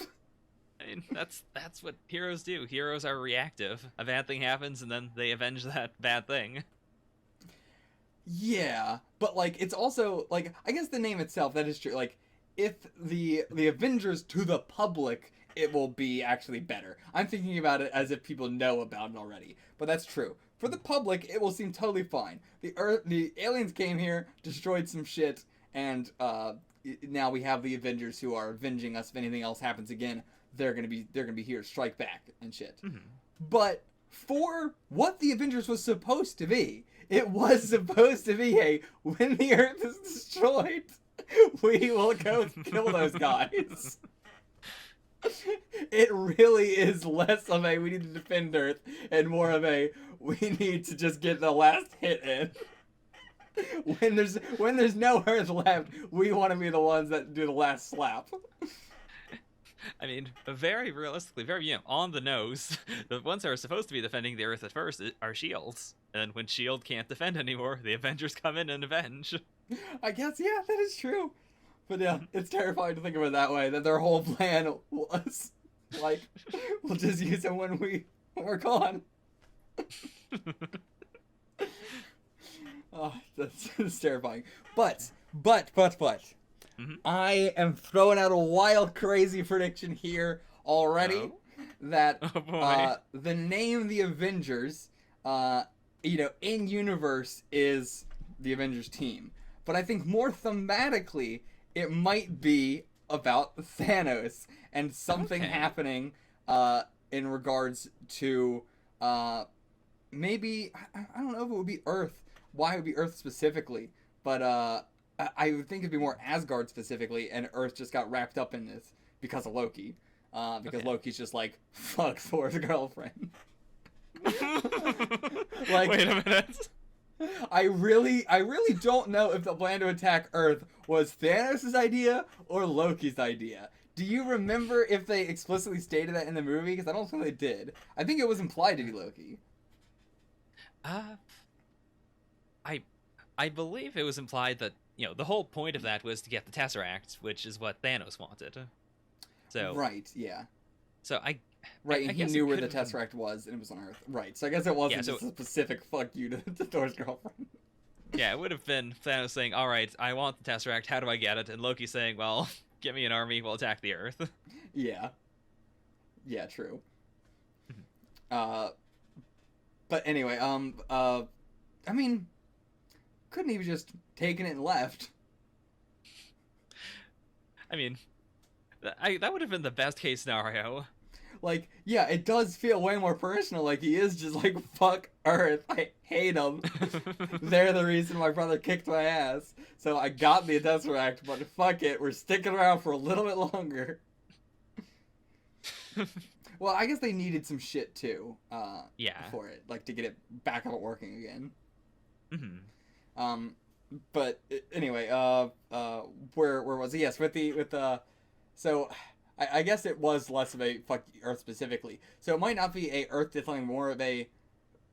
I mean, that's what heroes do. Heroes are reactive. A bad thing happens, and then they avenge that bad thing. Yeah, but like it's also like I guess the name itself that is true. Like if the Avengers to the public, it will be actually better. I'm thinking about it as if people know about it already, but that's true. For the public, it will seem totally fine. The aliens came here, destroyed some shit, and now we have the Avengers who are avenging us. If anything else happens again, they're gonna be here to strike back and shit. Mm-hmm. But for what the Avengers was supposed to be, it was supposed to be a when the Earth is destroyed, we will go kill those guys. It really is less of a we need to defend Earth and more of a we need to just get the last hit in. When there's no Earth left, we want to be the ones that do the last slap. I mean, very realistically, very on the nose, the ones that are supposed to be defending the Earth at first are Shields. And when Shield can't defend anymore, the Avengers come in and avenge. I guess, yeah, that is true. But yeah, it's terrifying to think of it that way, that their whole plan was Like, we'll just use him when we're gone. Oh, that's terrifying. But. Mm-hmm. I am throwing out a wild, crazy prediction here already Oh? that Oh boy. the name the Avengers, in universe is the Avengers team. But I think more thematically, it might be about Thanos and something Okay. happening in regards to maybe I don't know if it would be Earth. Why it would be Earth specifically? But I would think it'd be more Asgard specifically, and Earth just got wrapped up in this because of Loki. Because Okay. Loki's just like, fuck Thor's girlfriend. Wait Like, a minute. I really don't know if the plan to attack Earth was Thanos' idea or Loki's idea. Do you remember if they explicitly stated that in the movie? Because I don't think they did. I think it was implied to be Loki. Uh, I believe it was implied that the whole point of that was to get the Tesseract, which is what Thanos wanted. So Right, yeah. so I Right, I and he guess knew it where the could have Tesseract was, and it was on Earth. Right, so I guess it wasn't Yeah, so- just a specific fuck you to Thor's girlfriend. Yeah, it would have been Thanos saying, "All right, I want the Tesseract. How do I get it?" And Loki saying, "Well, get me an army. We'll attack the Earth." Yeah. Yeah, true. Uh, but anyway, I mean, couldn't he have just taken it and left? I mean, that would have been the best case scenario. Like, yeah, it does feel way more personal. Like, he is just like, fuck Earth. I hate them. They're the reason my brother kicked my ass. So I got the Tesseract, but fuck it. We're sticking around for a little bit longer. Well, I guess they needed some shit, too. Yeah. For it. Like, to get it back up working again. Hmm. But anyway, where was he? Yes, so I guess it was less of a fuck Earth specifically. So it might not be a Earth did something, more of a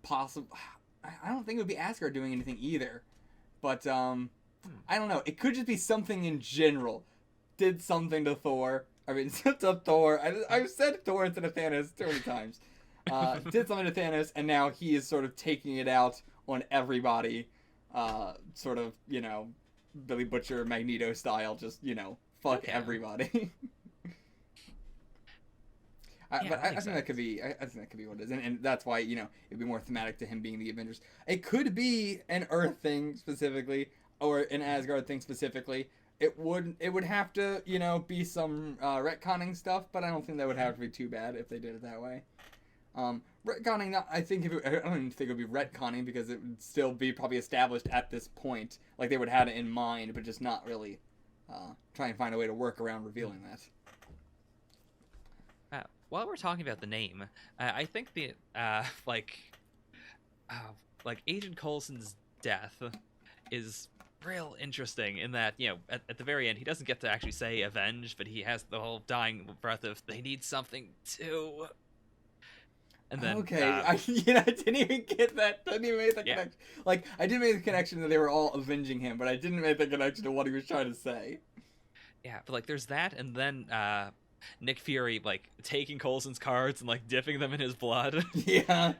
possible. I don't think it would be Asgard doing anything either, but I don't know. It could just be something in general. Did something to Thor. I mean, to Thor. I've said Thor instead of Thanos too many times. Did something to Thanos, and now he is sort of taking it out on everybody. Sort of, Billy Butcher, Magneto style, just, fuck Okay. everybody. I think that sense. could be. I think that could be what it is, and that's why it'd be more thematic to him being the Avengers. It could be an Earth thing specifically, or an Asgard thing specifically. It would have to be some retconning stuff, but I don't think that would have to be too bad if they did it that way. Retconning, I don't even think it would be retconning because it would still be probably established at this point. Like they would have it in mind, but just not really try and find a way to work around revealing that. While we're talking about the name, I think the Agent Coulson's death is real interesting in that at the very end he doesn't get to actually say avenge, but he has the whole dying breath of they need something too. And then Okay, I didn't even get that. Didn't even make the connection. Like I did make the connection that they were all avenging him, but I didn't make the connection to what he was trying to say. Yeah, but like there's that, and then Nick Fury like taking Coulson's cards and like dipping them in his blood. Yeah.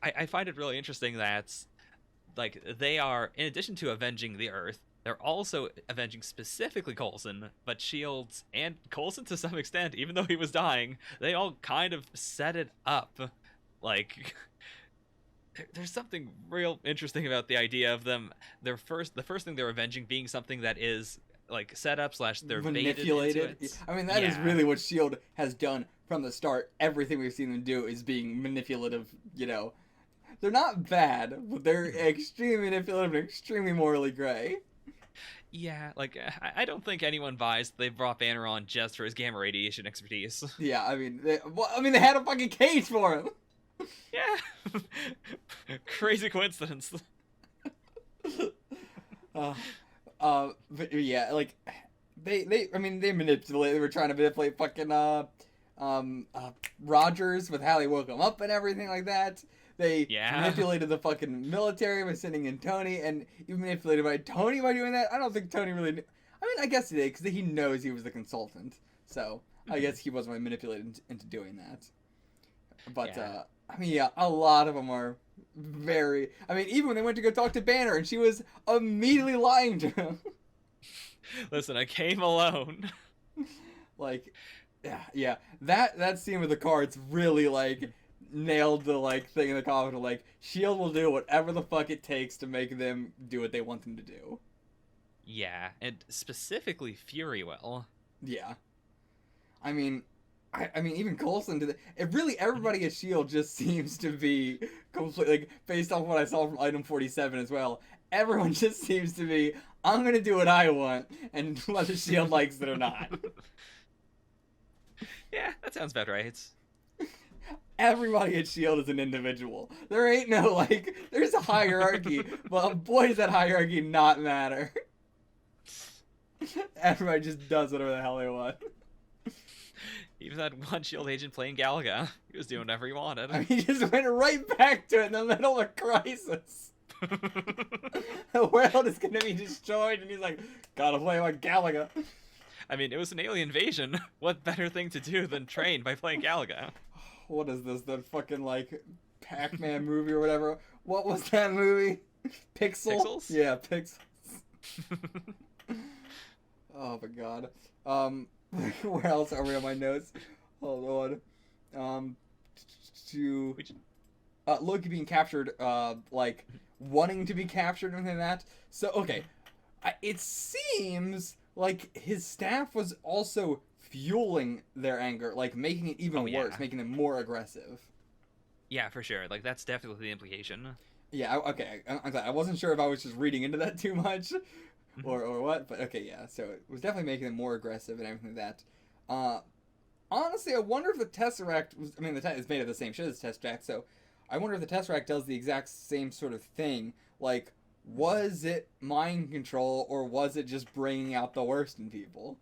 I find it really interesting that like they are, in addition to avenging the Earth, they're also avenging specifically Coulson, but Shields and Coulson to some extent, even though he was dying, they all kind of set it up. Like there's something real interesting about the idea of them. The first thing they're avenging being something that is like set up / they're manipulated. Into it. I mean, that is really what S.H.I.E.L.D. has done from the start. Everything we've seen them do is being manipulative, They're not bad, but they're extremely manipulative and extremely morally gray. Yeah, like I don't think anyone buys they brought Banner on just for his gamma radiation expertise. Yeah, I mean, they had a fucking cage for him. Yeah. Crazy coincidence. But yeah, like they manipulated. They were trying to manipulate fucking Rogers with how they woke him up and everything like that. They manipulated the fucking military by sending in Tony, and even manipulated by Tony by doing that. I don't think Tony really. I mean, I guess he did because he knows he was the consultant. So I guess he wasn't really manipulated into doing that. But Yeah. I mean, yeah, a lot of them are very. I mean, even when they went to go talk to Banner, and she was immediately lying to him. Listen, I came alone. Like, yeah, that scene with the cards really like nailed the like thing in the comic. Like, Shield will do whatever the fuck it takes to make them do what they want them to do. Yeah, and specifically Fury will. Yeah, I mean, I mean, even Coulson did it. It really, everybody at Shield just seems to be completely like, based off what I saw from Item 47 as well. Everyone just seems to be, I'm gonna do what I want, and whether Shield likes it or not. Yeah, that sounds about right. Everybody at Shield is an individual. There ain't no like, there's a hierarchy, but boy does that hierarchy not matter. Everybody just does whatever the hell they want. Even that one Shield agent playing Galaga, he was doing whatever he wanted. I mean, he just went right back to it in the middle of a crisis. The world is gonna be destroyed, and he's like, gotta play like Galaga. I mean, it was an alien invasion. What better thing to do than train by playing Galaga? What is this? The fucking like Pac-Man movie or whatever? What was that movie? Pixels? Yeah, Pixels. Oh my god. Where else are we on my notes? Hold on. Loki being captured, like wanting to be captured and that. So okay, it seems like his staff was also fueling their anger, like making it even worse, making them more aggressive. Yeah, for sure. Like that's definitely the implication. Yeah. Okay. I'm glad. I wasn't sure if I was just reading into that too much, or what. But okay, yeah. So it was definitely making them more aggressive and everything like that. Honestly, I wonder if the Tesseract was. I mean, it's made of the same shit as Tesseract, so I wonder if the Tesseract does the exact same sort of thing. Like, was it mind control or was it just bringing out the worst in people?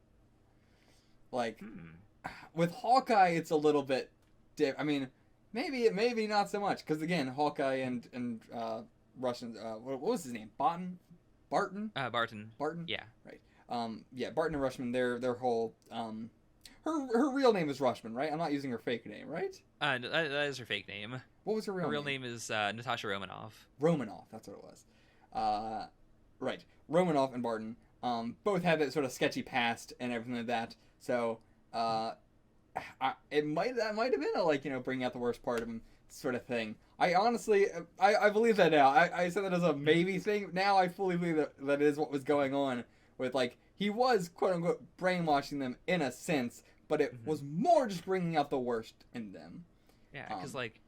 Like, with Hawkeye, it's a little bit I mean, maybe not so much, because again, Hawkeye and Russian. What was his name? Barton. Barton. Yeah. Right. Yeah, Barton and Rushman. Their whole her real name is Rushman, right? I'm not using her fake name, right? That is her fake name. What was her real name? Her real name is Natasha Romanoff. Romanoff, that's what it was. Right. Romanoff and Barton both had that sort of sketchy past and everything like that. So, that might have been a, like, bringing out the worst part of him sort of thing. I honestly, I believe that now. I said that as a maybe thing. Now I fully believe that is what was going on with, like, he was, quote unquote, brainwashing them in a sense, but it was more just bringing out the worst in them. Yeah, because, like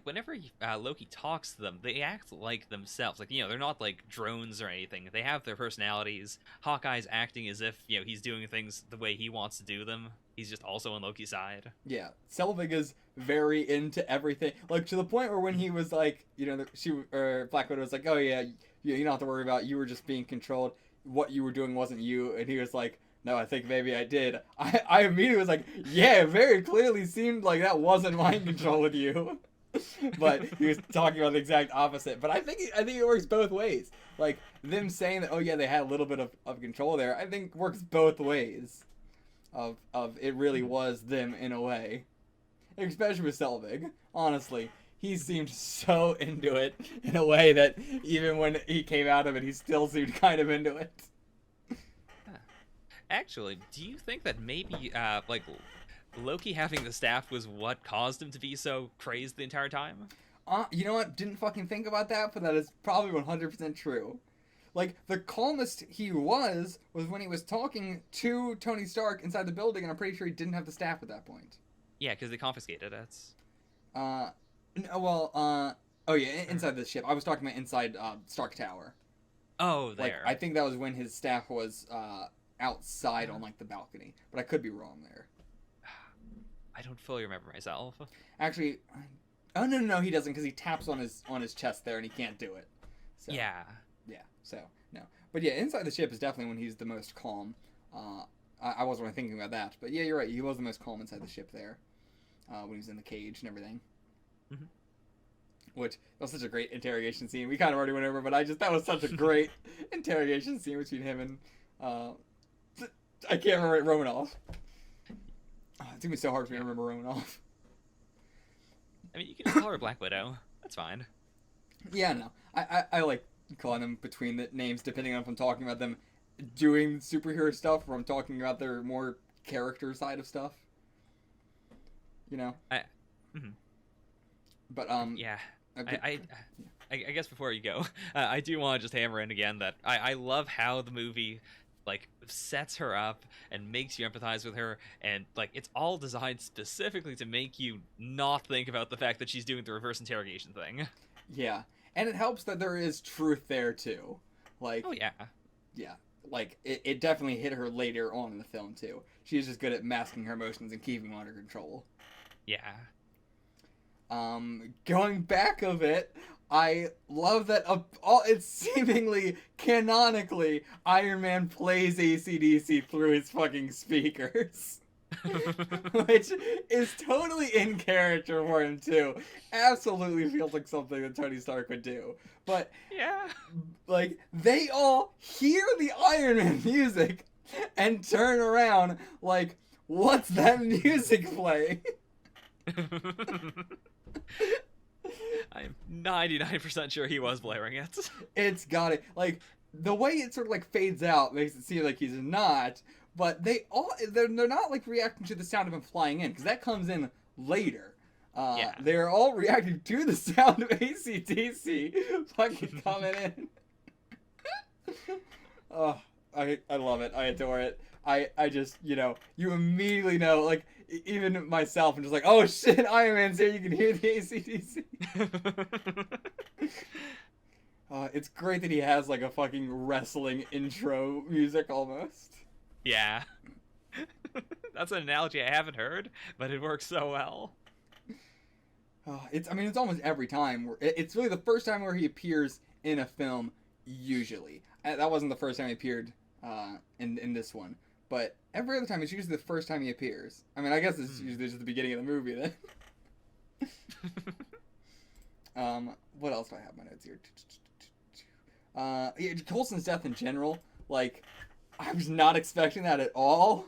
whenever Loki talks to them, they act like themselves. Like, they're not like drones or anything. They have their personalities. Hawkeye's acting as if, he's doing things the way he wants to do them. He's just also on Loki's side. Yeah, Selvig is very into everything. Like, to the point where when he was like, Black Widow was like, oh yeah, you don't have to worry about it. You were just being controlled. What you were doing wasn't you. And he was like, no, I think maybe I did. I immediately was like, yeah, it very clearly seemed like that wasn't mind control with you. But he was talking about the exact opposite. But I think it works both ways. Like, them saying that, oh yeah, they had a little bit of control there, I think works both ways. Of it really was them in a way. Especially with Selvig. Honestly, he seemed so into it in a way that even when he came out of it, he still seemed kind of into it. Actually, do you think that maybe, Loki having the staff was what caused him to be so crazed the entire time? You know what? Didn't fucking think about that, but that is probably 100% true. Like, the calmest he was when he was talking to Tony Stark inside the building, and I'm pretty sure he didn't have the staff at that point. Yeah, because they confiscated it. Oh yeah, inside the ship. I was talking about inside Stark Tower. Oh, there. Like, I think that was when his staff was outside on, like, the balcony. But I could be wrong there. I don't fully remember myself. Actually, oh no, he doesn't, because he taps on his chest there and he can't do it. So, yeah. So no, but yeah, inside the ship is definitely when he's the most calm. I wasn't really thinking about that, but yeah, you're right. He was the most calm inside the ship there, when he was in the cage and everything. Which was such a great interrogation scene. We kind of already went over, but that was such a great interrogation scene between him and I can't remember Romanoff. Oh, it's gonna be so hard for me to remember Romanoff. I mean, you can just call her Black Widow. That's fine. Yeah, no. I like calling them between the names depending on if I'm talking about them doing superhero stuff or I'm talking about their more character side of stuff. You know? Mhm. But, Yeah. okay. I guess before you go, I do want to just hammer in again that I love how the movie like sets her up and makes you empathize with her, and like it's all designed specifically to make you not think about the fact that she's doing the reverse interrogation thing. Yeah. And it helps that there is truth there, too. Like, Oh yeah. yeah. Like, it definitely hit her later on in the film, too. She's just good at masking her emotions and keeping them under control. Yeah. Going back of it, I love that it's seemingly canonically Iron Man plays AC/DC through his fucking speakers. Which is totally in character for him too. Absolutely feels like something that Tony Stark would do. But Yeah. like they all hear the Iron Man music and turn around like, what's that music playing? I'm 99% sure he was blaring it. It's got it. Like the way it sort of like fades out makes it seem like he's not, but they're not like reacting to the sound of him flying in because that comes in later. Yeah. They're all reacting to the sound of AC/DC fucking coming in. Oh, I love it. I adore it. I just, you immediately know, like, even myself, I'm just like, oh shit, Iron Man's here, you can hear the AC/DC. It's great that he has, like, a fucking wrestling intro music, almost. Yeah. That's an analogy I haven't heard, but it works so well. It's almost every time. It's really the first time where he appears in a film, usually. That wasn't the first time he appeared in this one. But every other time, it's usually the first time he appears. I mean, I guess it's usually just the beginning of the movie, then. What else do I have in my notes here? Yeah, Coulson's death in general, like, I was not expecting that at all.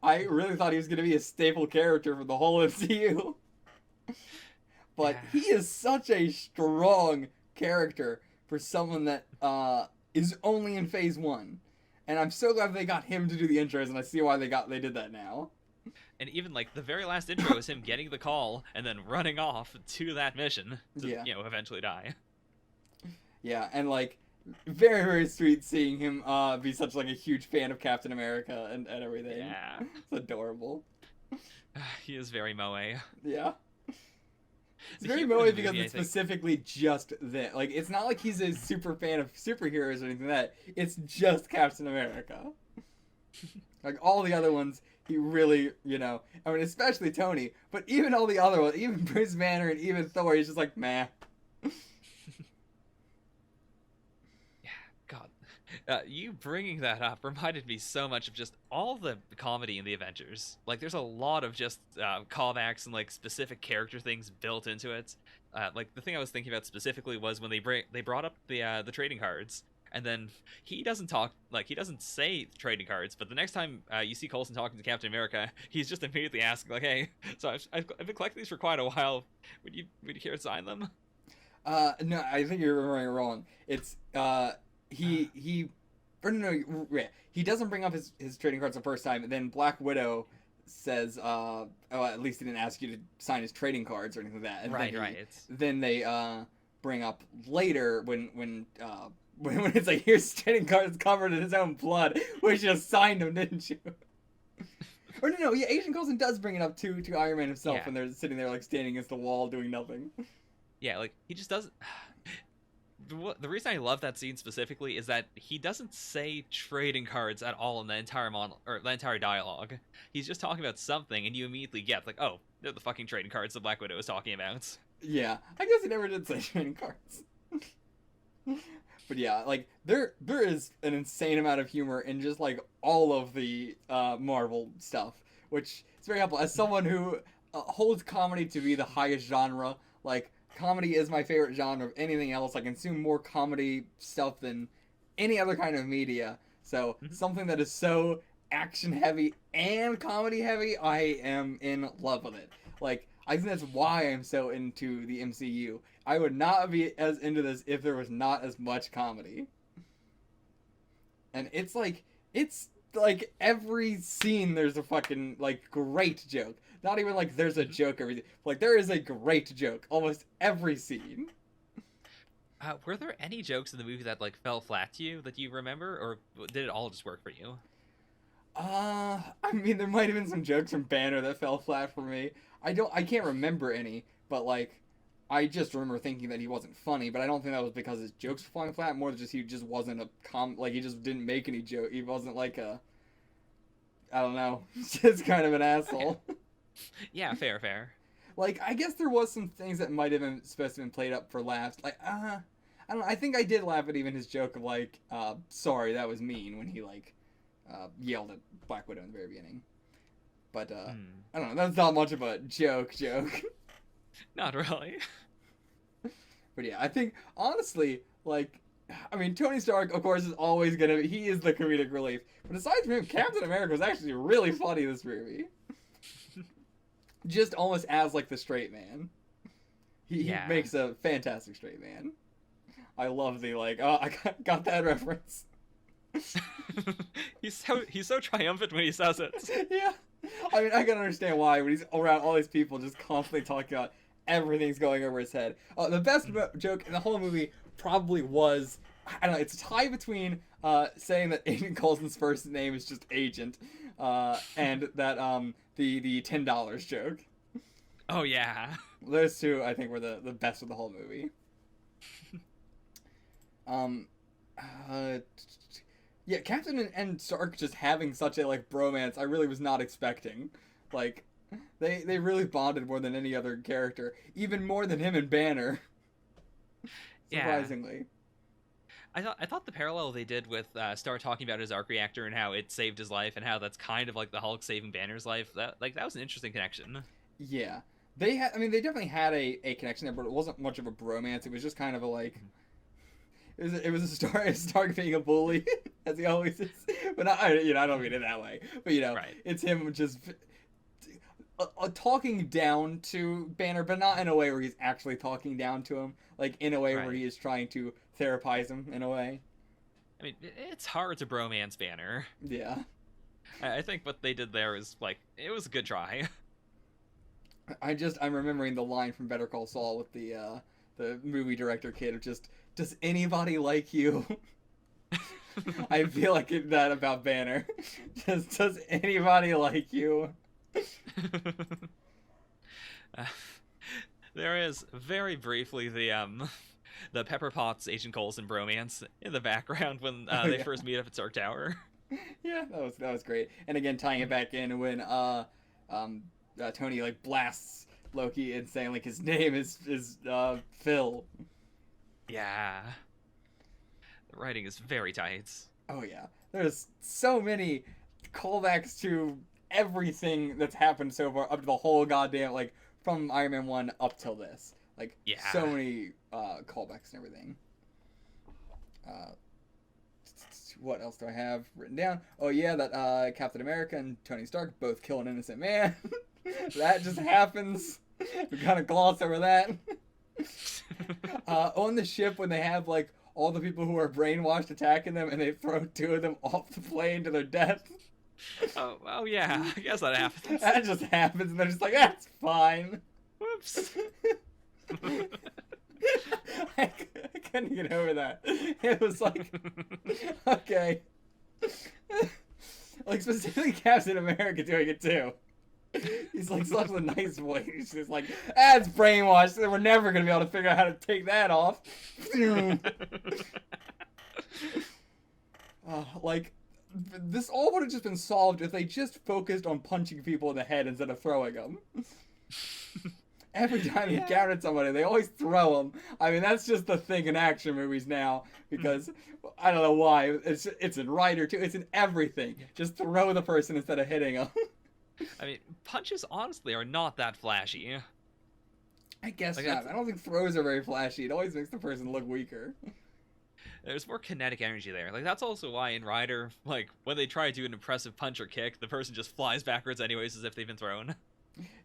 I really thought he was going to be a staple character for the whole MCU. But he is such a strong character for someone that is only in Phase 1. And I'm so glad they got him to do the intros, and I see why they did that now. And even, like, the very last intro is him getting the call and then running off to that mission to, eventually die. Yeah, and, like, very, very sweet seeing him be such, like, a huge fan of Captain America and everything. Yeah. It's adorable. He is very moe. Yeah. It's very moe because it's specifically just that. Like, it's not like he's a super fan of superheroes or anything like that. It's just Captain America. Like, all the other ones, he really, especially Tony, but even all the other ones, even Bruce Banner and even Thor, he's just like, meh. You bringing that up reminded me so much of just all the comedy in the Avengers. Like, there's a lot of just callbacks and, like, specific character things built into it. Like, the thing I was thinking about specifically was when they brought up the trading cards, and then he doesn't say trading cards, but the next time you see Coulson talking to Captain America, he's just immediately asking, like, hey, so I've been collecting these for quite a while. Would you care to sign them? No, I think you're remembering it wrong. It's, he doesn't bring up his trading cards the first time, and then Black Widow says, oh, at least he didn't ask you to sign his trading cards or anything like that. And then they bring up later when it's like, here's trading cards covered in his own blood, which you just signed them, didn't you? Or no, Agent Coulson does bring it up to Iron Man himself, and they're sitting there, like, standing against the wall doing nothing. Yeah, like, he just doesn't... The reason I love that scene specifically is that he doesn't say trading cards at all in the entire the entire dialogue. He's just talking about something, and you immediately get, like, oh, they're the fucking trading cards the Black Widow was talking about. Yeah, I guess he never did say trading cards. But yeah, like, there is an insane amount of humor in just, like, all of the Marvel stuff, which is very helpful. As someone who holds comedy to be the highest genre, like, comedy is my favorite genre of anything else. I consume more comedy stuff than any other kind of media. So something that is so action heavy and comedy heavy, I am in love with it. Like, I think that's why I'm so into the MCU. I would not be as into this if there was not as much comedy. And it's like every scene there's a fucking like great joke. Not even like there's a joke every like there is a great joke almost every scene. Were there any jokes in the movie that like fell flat to you that you remember, or did it all just work for you? I mean there might have been some jokes from Banner that fell flat for me. I can't remember any, but like I just remember thinking that he wasn't funny, but I don't think that was because his jokes were falling flat. More just he just wasn't like he just didn't make any joke. He wasn't like a, I don't know, just kind of an asshole. Okay. Yeah, fair. Like I guess there was some things that might have been supposed to have been played up for laughs. Like I don't know. I think I did laugh at even his joke of like, sorry that was mean when he like, yelled at Black Widow in the very beginning. But I don't know. That's not much of a joke. Not really. But yeah, I think honestly, like, I mean, Tony Stark, of course, is always gonna be. He is the comedic relief. But aside from him, Captain America was actually really funny in this movie. Just almost as like the straight man. He makes a fantastic straight man. I love the like. Oh, I got that reference. he's so triumphant when he says it. Yeah, I mean, I can understand why when he's around all these people just constantly talking about everything's going over his head. The best joke in the whole movie probably was, I don't know, it's a tie between saying that Agent Coulson's first name is just Agent, and that the $10 joke. Oh yeah. Those two I think were the best of the whole movie. Yeah, Captain and Stark just having such a like bromance I really was not expecting. Like they really bonded more than any other character, even more than him and Banner. Surprisingly. Yeah. I thought the parallel they did with Stark talking about his arc reactor and how it saved his life and how that's kind of like the Hulk saving Banner's life. That was an interesting connection. Yeah. They definitely had a connection there, but it wasn't much of a bromance. It was just kind of a like it was a Stark being a bully, as he always is. But I don't mean it that way. But right. It's him just talking down to Banner, but not in a way where he's actually talking down to him. Like in a way where he is trying to therapize him in a way. I mean, it's hard to bromance Banner. Yeah. I think what they did there is like it was a good try. I'm remembering the line from Better Call Saul with the movie director kid of just, does anybody like you? I feel like that about Banner. Just, does anybody like you? There is very briefly the Pepper Potts Agent Coulson bromance in the background when they first meet up at Stark Tower. Yeah, that was great. And again, tying it back in when Tony like blasts Loki and saying like his name is Phil. Yeah. The writing is very tight. Oh yeah. There's so many callbacks to everything that's happened so far up to the whole goddamn like from Iron Man 1 up till this. Like so many callbacks and everything. What else do I have written down? Oh yeah, that Captain America and Tony Stark both kill an innocent man. That just happens. We kind of gloss over that. On the ship when they have like all the people who are brainwashed attacking them and they throw two of them off the plane to their death. Oh yeah, I guess that happens. That just happens and they're just like, that's fine. Whoops. I couldn't get over that. It was like, okay. Like specifically Captain America doing it too. He's like such a nice voice. He's just like, that's brainwashed. We're never gonna be able to figure out how to take that off. Like, this all would have just been solved if they just focused on punching people in the head instead of throwing them. Every time they encountered somebody, they always throw them. I mean, that's just the thing in action movies now because I don't know why. It's in writer too. It's in everything. Just throw the person instead of hitting them. I mean, punches honestly are not that flashy. I guess not. I don't think throws are very flashy. It always makes the person look weaker. There's more kinetic energy there. Like, that's also why in Rider, like, when they try to do an impressive punch or kick, the person just flies backwards anyways as if they've been thrown.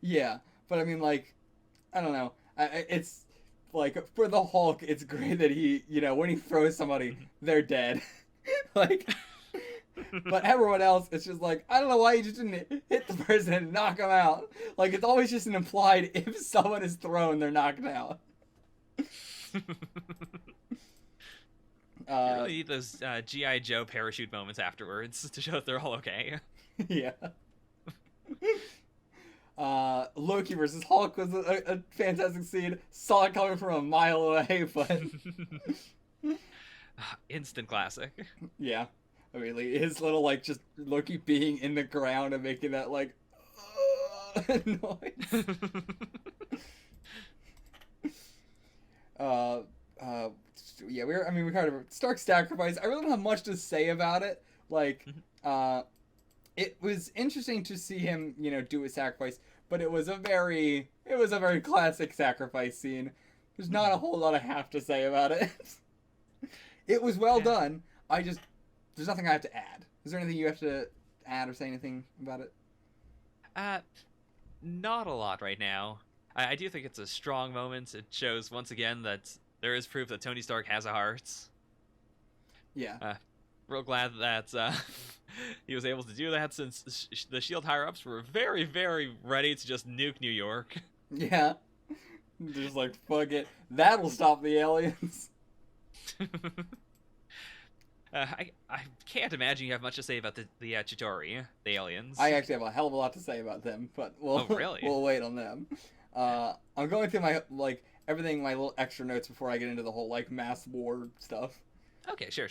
Yeah, but I mean, like, I don't know. It's like for the Hulk, it's great that he, when he throws somebody, they're dead. Like, but everyone else, it's just like, I don't know why you just didn't hit the person and knock them out. Like, it's always just an implied if someone is thrown, they're knocked out. You really need those G.I. Joe parachute moments afterwards to show that they're all okay. Yeah. Loki versus Hulk was a fantastic scene. Saw it coming from a mile away, but instant classic. Yeah, I mean, like, his little like just Loki being in the ground and making that like noise. Yeah, we kind of Stark's sacrifice. I really don't have much to say about it. Like, it was interesting to see him, do his sacrifice, but it was a very classic sacrifice scene. There's not a whole lot I have to say about it. It was well done. There's nothing I have to add. Is there anything you have to add or say anything about it? Not a lot right now. I do think it's a strong moment. It shows once again that there is proof that Tony Stark has a heart. Yeah. Real glad that he was able to do that, since the S.H.I.E.L.D. higher-ups were very, very ready to just nuke New York. Yeah. Just like, fuck it. That'll stop the aliens. I can't imagine you have much to say about the Chitauri, the aliens. I actually have a hell of a lot to say about them, but oh, really? We'll wait on them. I'm going through my, everything, my little extra notes before I get into the whole, mass war stuff. Okay, sure.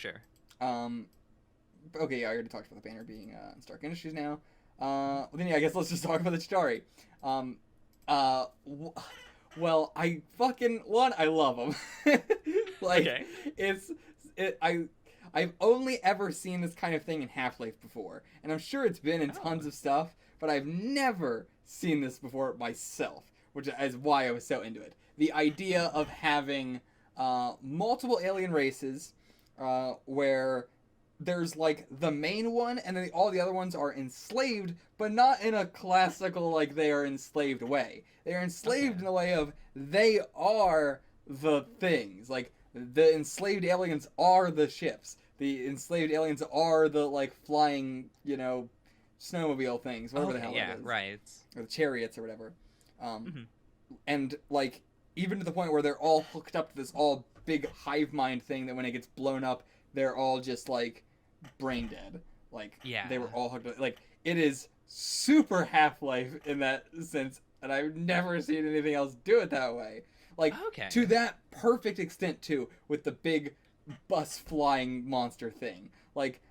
Okay, yeah, I already talked about the banner being in Stark Industries now. Then yeah, I guess let's just talk about the Chitauri. Well, I love them. Okay. I've only ever seen this kind of thing in Half-Life before, and I'm sure it's been in tons of stuff, but I've never seen this before myself, which is why I was so into it. The idea of having multiple alien races, where there's the main one, and then all the other ones are enslaved, but not in a classical they are enslaved way. They are enslaved in the way of they are the things. The enslaved aliens are the ships. The enslaved aliens are the flying, snowmobile things, whatever the hell it is. Right. Or the chariots or whatever. And even to the point where they're all hooked up to this all big hive mind thing that when it gets blown up, they're all just brain dead. They were all hooked up. It is super Half-Life in that sense, and I've never seen anything else do it that way. To that perfect extent too, with the big bus flying monster thing.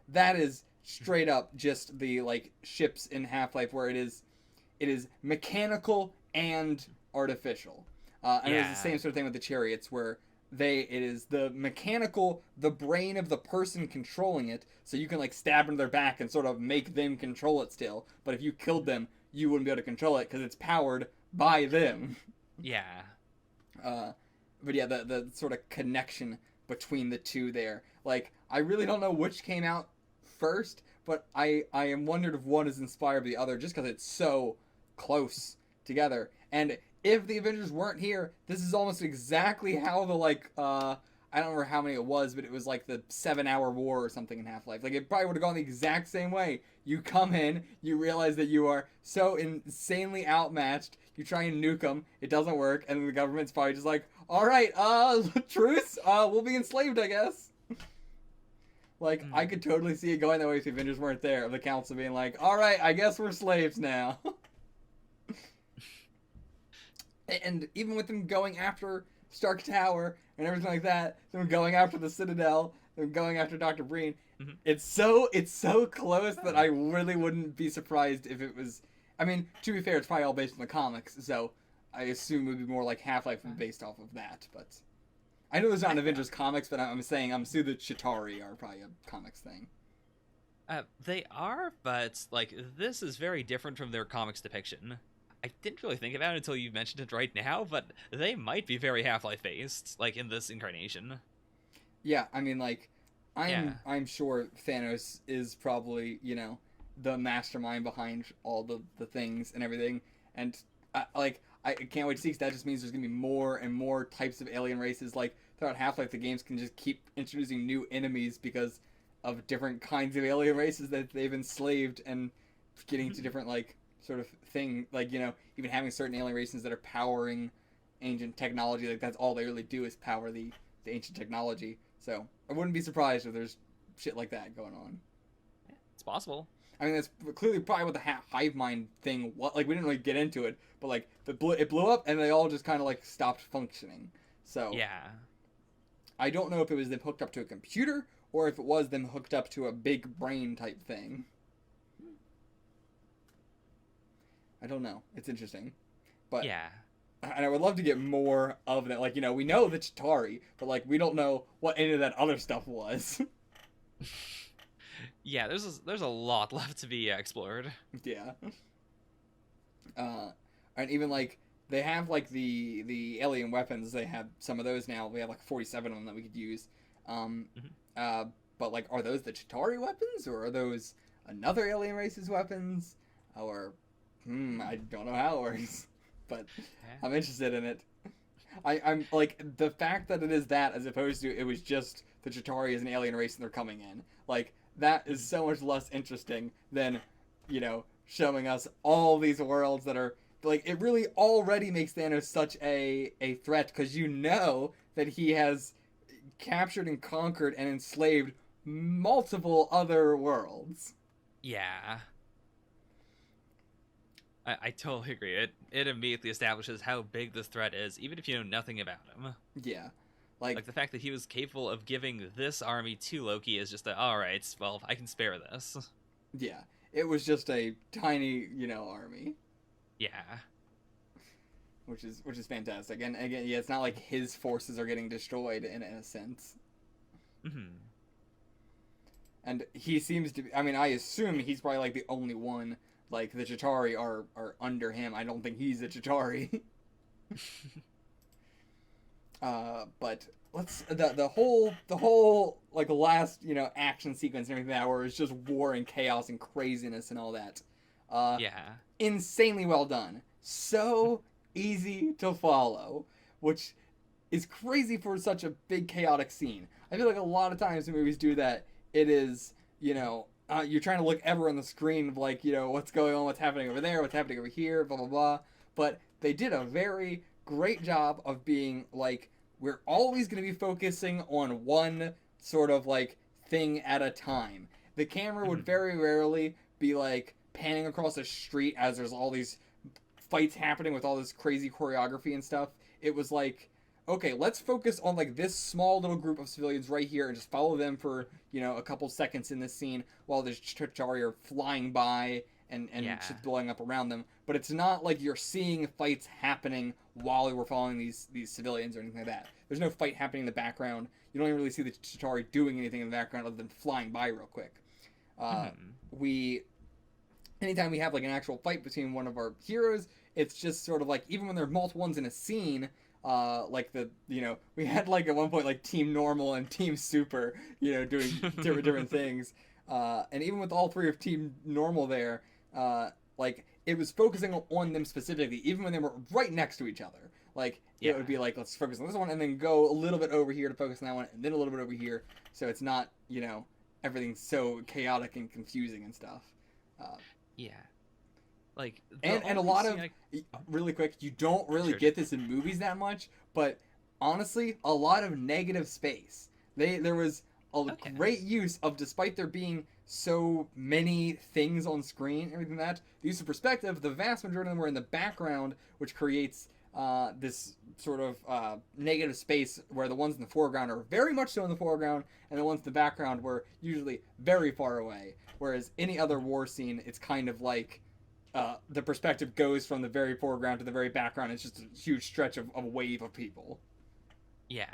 That is straight up just the ships in Half-Life where it is mechanical and artificial. And it's the same sort of thing with the chariots where it is the mechanical, the brain of the person controlling it, so you can stab into their back and sort of make them control it still. But if you killed them, you wouldn't be able to control it because it's powered by them. Yeah. But yeah, the sort of connection between the two there. I really don't know which came out first, but I am wondered if one is inspired by the other just because it's so close together. And if the Avengers weren't here, this is almost exactly how the I don't remember how many it was, but it was the 7-hour war or something in Half-Life. It probably would have gone the exact same way. You come in, you realize that you are so insanely outmatched, you try and nuke them, it doesn't work, and the government's probably just alright, truce, we'll be enslaved, I guess. I could totally see it going that way if the Avengers weren't there, of the council being alright, I guess we're slaves now. And even with them going after Stark Tower and everything like that, them going after the Citadel, them going after Dr. Breen, it's so close that I really wouldn't be surprised if it was. I mean, to be fair, it's probably all based on the comics, so I assume it would be more like Half-Life based off of that. But I know there's not an Avengers comics, but I'm saying I'm assuming the Chitauri are probably a comics thing. They are, but this is very different from their comics depiction. I didn't really think about it until you mentioned it right now, but they might be very Half-Life based, in this incarnation. Yeah, I mean, like, Yeah. I'm sure Thanos is probably, you know, the mastermind behind all the things and everything, and I can't wait to see 'cause that just means there's gonna be more and more types of alien races. Like throughout Half-Life, the games can just keep introducing new enemies because of different kinds of alien races that they've enslaved and getting to different like sort of thing. Like, you know, even having certain alien races that are powering ancient technology. Like that's all they really do is power the ancient technology. So I wouldn't be surprised if there's shit like that going on. It's possible. I mean, that's clearly probably what the hive mind thing. What like we didn't really get into it, but like it blew up and they all just kind of like stopped functioning. So Yeah. I don't know if it was them hooked up to a computer or if it was them hooked up to a big brain type thing. I don't know. It's interesting, but Yeah. and I would love to get more of that. Like, you know, we know the Chitauri, but like we don't know what any of that other stuff was. Yeah, there's a lot left to be explored. Yeah. Uh, and even like they have like the alien weapons. They have some of those now. We have like 47 of them that we could use. Um, Mhm. but like, are those the Chitauri weapons or are those another alien race's weapons? Or, I don't know how it works, but Yeah. I'm interested in it. I'm like the fact that it is that as opposed to it was just the Chitauri as an alien race and they're coming in. Like that is so much less interesting than, you know, showing us all these worlds that are like it really already makes Thanos such a threat because you know that he has captured and conquered and enslaved multiple other worlds. Yeah. I totally agree. It immediately establishes how big this threat is, even if you know nothing about him. Yeah. Like Like the fact that he was capable of giving this army to Loki is just a all right. Well, I can spare this. yeah. It was just a tiny, you know, army. Yeah. Which is fantastic. And again, yeah, it's not like his forces are getting destroyed in a sense. Hmm. And he seems to be, I mean, I assume he's probably like the only one. Like the Chitauri are under him. I don't think he's a Chitauri. But let's the whole like last, you know, action sequence and everything like that where it's just war and chaos and craziness and all that. Uh, Yeah. Insanely well done. So easy to follow, which is crazy for such a big chaotic scene. I feel like a lot of times when movies do that, it is, you know, you're trying to look everywhere on the screen of like, you know, what's going on, what's happening over there, what's happening over here, blah blah blah. But they did a very great job of being like, we're always going to be focusing on one sort of like thing at a time. The camera would Hmm. very rarely be like panning across a street as there's all these fights happening with all this crazy choreography and stuff. It was like, okay, let's focus on like this small little group of civilians right here and just follow them for, you know, a couple seconds in this scene while the Chitauri are flying by and Yeah. shit's blowing up around them. But it's not like you're seeing fights happening while we're following these civilians or anything like that. There's no fight happening in the background. You don't even really see the Chitauri doing anything in the background other than flying by real quick. Hmm. We anytime we have like an actual fight between one of our heroes, it's just sort of like even when there are multiple ones in a scene, like the you know we had like at one point like Team Normal and Team Super, you know, doing different things, and even with all three of Team Normal there, like it was focusing on them specifically, even when they were right next to each other. Like it Yeah. would be like let's focus on this one and then go a little bit over here to focus on that one and then a little bit over here, so it's not you know everything's so chaotic and confusing and stuff. Uh, Yeah. Like the and a only lot scene of I really quick, you don't really sure. get this in movies that much, but honestly, a lot of negative space. There was a Okay. great use of, despite there being so many things on screen and everything like that, the use of perspective. The vast majority of them were in the background, which creates this sort of negative space where the ones in the foreground are very much so in the foreground, and the ones in the background were usually very far away. Whereas any other war scene, it's kind of like the perspective goes from the very foreground to the very background. It's just a huge stretch of a wave of people. Yeah.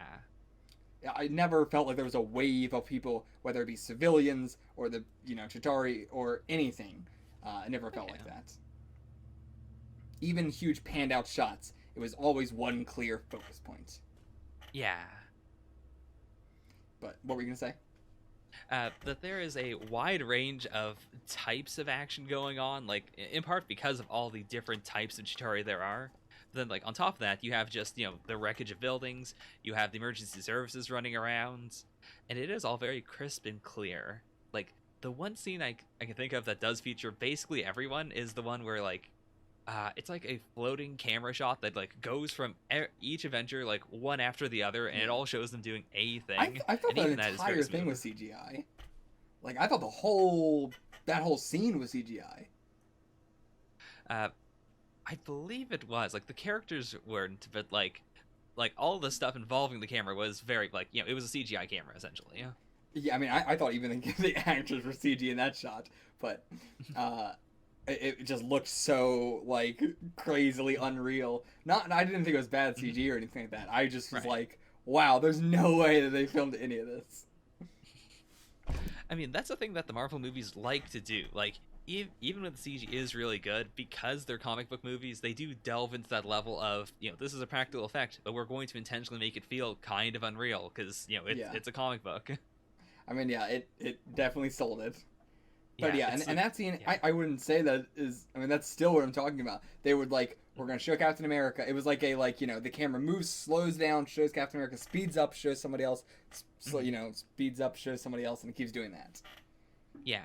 I never felt like there was a wave of people, whether it be civilians or the you know Chitauri or anything. I never felt Okay. like that. Even huge panned out shots, it was always one clear focus point. Yeah. But what were you gonna say? That there is a wide range of types of action going on, like in part because of all the different types of Chitauri there are. Then, like on top of that, you have just the wreckage of buildings. You have the emergency services running around, and it is all very crisp and clear. Like the one scene I can think of that does feature basically everyone is the one where it's like a floating camera shot that like goes from each Avenger like one after the other, and it all shows them doing a thing. I thought And that even that is very entire thing smooth. was CGI. Like I thought that whole scene was CGI. Uh, I believe it was like the characters weren't, but like all the stuff involving the camera was very like it was a CGI camera essentially. Yeah. Yeah, I mean, I thought even the actors were CG in that shot, but it just looked so like crazily unreal. Not, I didn't think it was bad CG or anything like that. I just was Right. like, wow, there's no way that they filmed any of this. I mean, that's the thing that the Marvel movies like to do. Like, even when the CG is really good, because they're comic book movies, they do delve into that level of, this is a practical effect, but we're going to intentionally make it feel kind of unreal because, Yeah. it's a comic book. I mean, yeah, it definitely sold it. But Yeah, yeah, it's and that scene, yeah. I wouldn't say that is. I mean, that's still what I'm talking about. They would like, we're gonna show Captain America. It was like the camera moves, slows down, shows Captain America, speeds up, shows somebody else, speeds up, shows somebody else, and it keeps doing that. Yeah.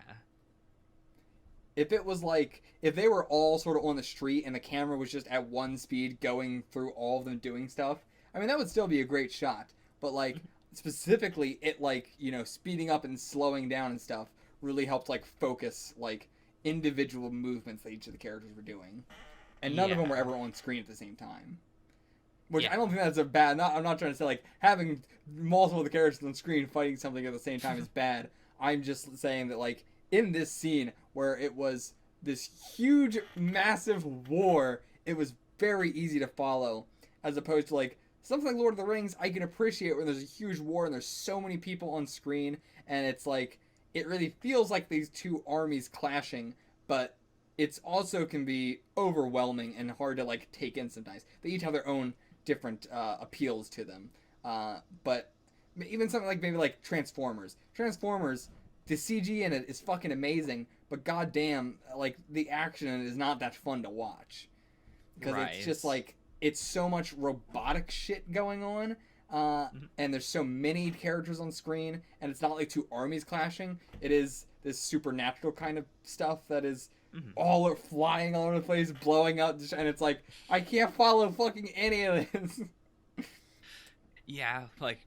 If it was like, if they were all sort of on the street and the camera was just at one speed going through all of them doing stuff, I mean, that would still be a great shot. But like, specifically, it like, speeding up and slowing down and stuff really helped like focus like individual movements that each of the characters were doing. And none of them were Yeah. ever on screen at the same time. Which Yeah. I don't think that's a bad. I'm not trying to say like having multiple of the characters on screen fighting something at the same time is bad. I'm just saying that like in this scene where it was this huge, massive war, it was very easy to follow, as opposed to like something like Lord of the Rings. I can appreciate when there's a huge war and there's so many people on screen, and it's like it really feels like these two armies clashing, but it's also can be overwhelming and hard to like take in sometimes. They each have their own different appeals to them. But even something like maybe like Transformers. Transformers, the CG in it is fucking amazing, but goddamn, like the action in it is not that fun to watch because it's just Right. like it's so much robotic shit going on. Mhm. And there's so many characters on screen, and it's not like two armies clashing. It is this supernatural kind of stuff that is Mhm. all flying all over the place, blowing up, and it's like I can't follow fucking any of this. Yeah, like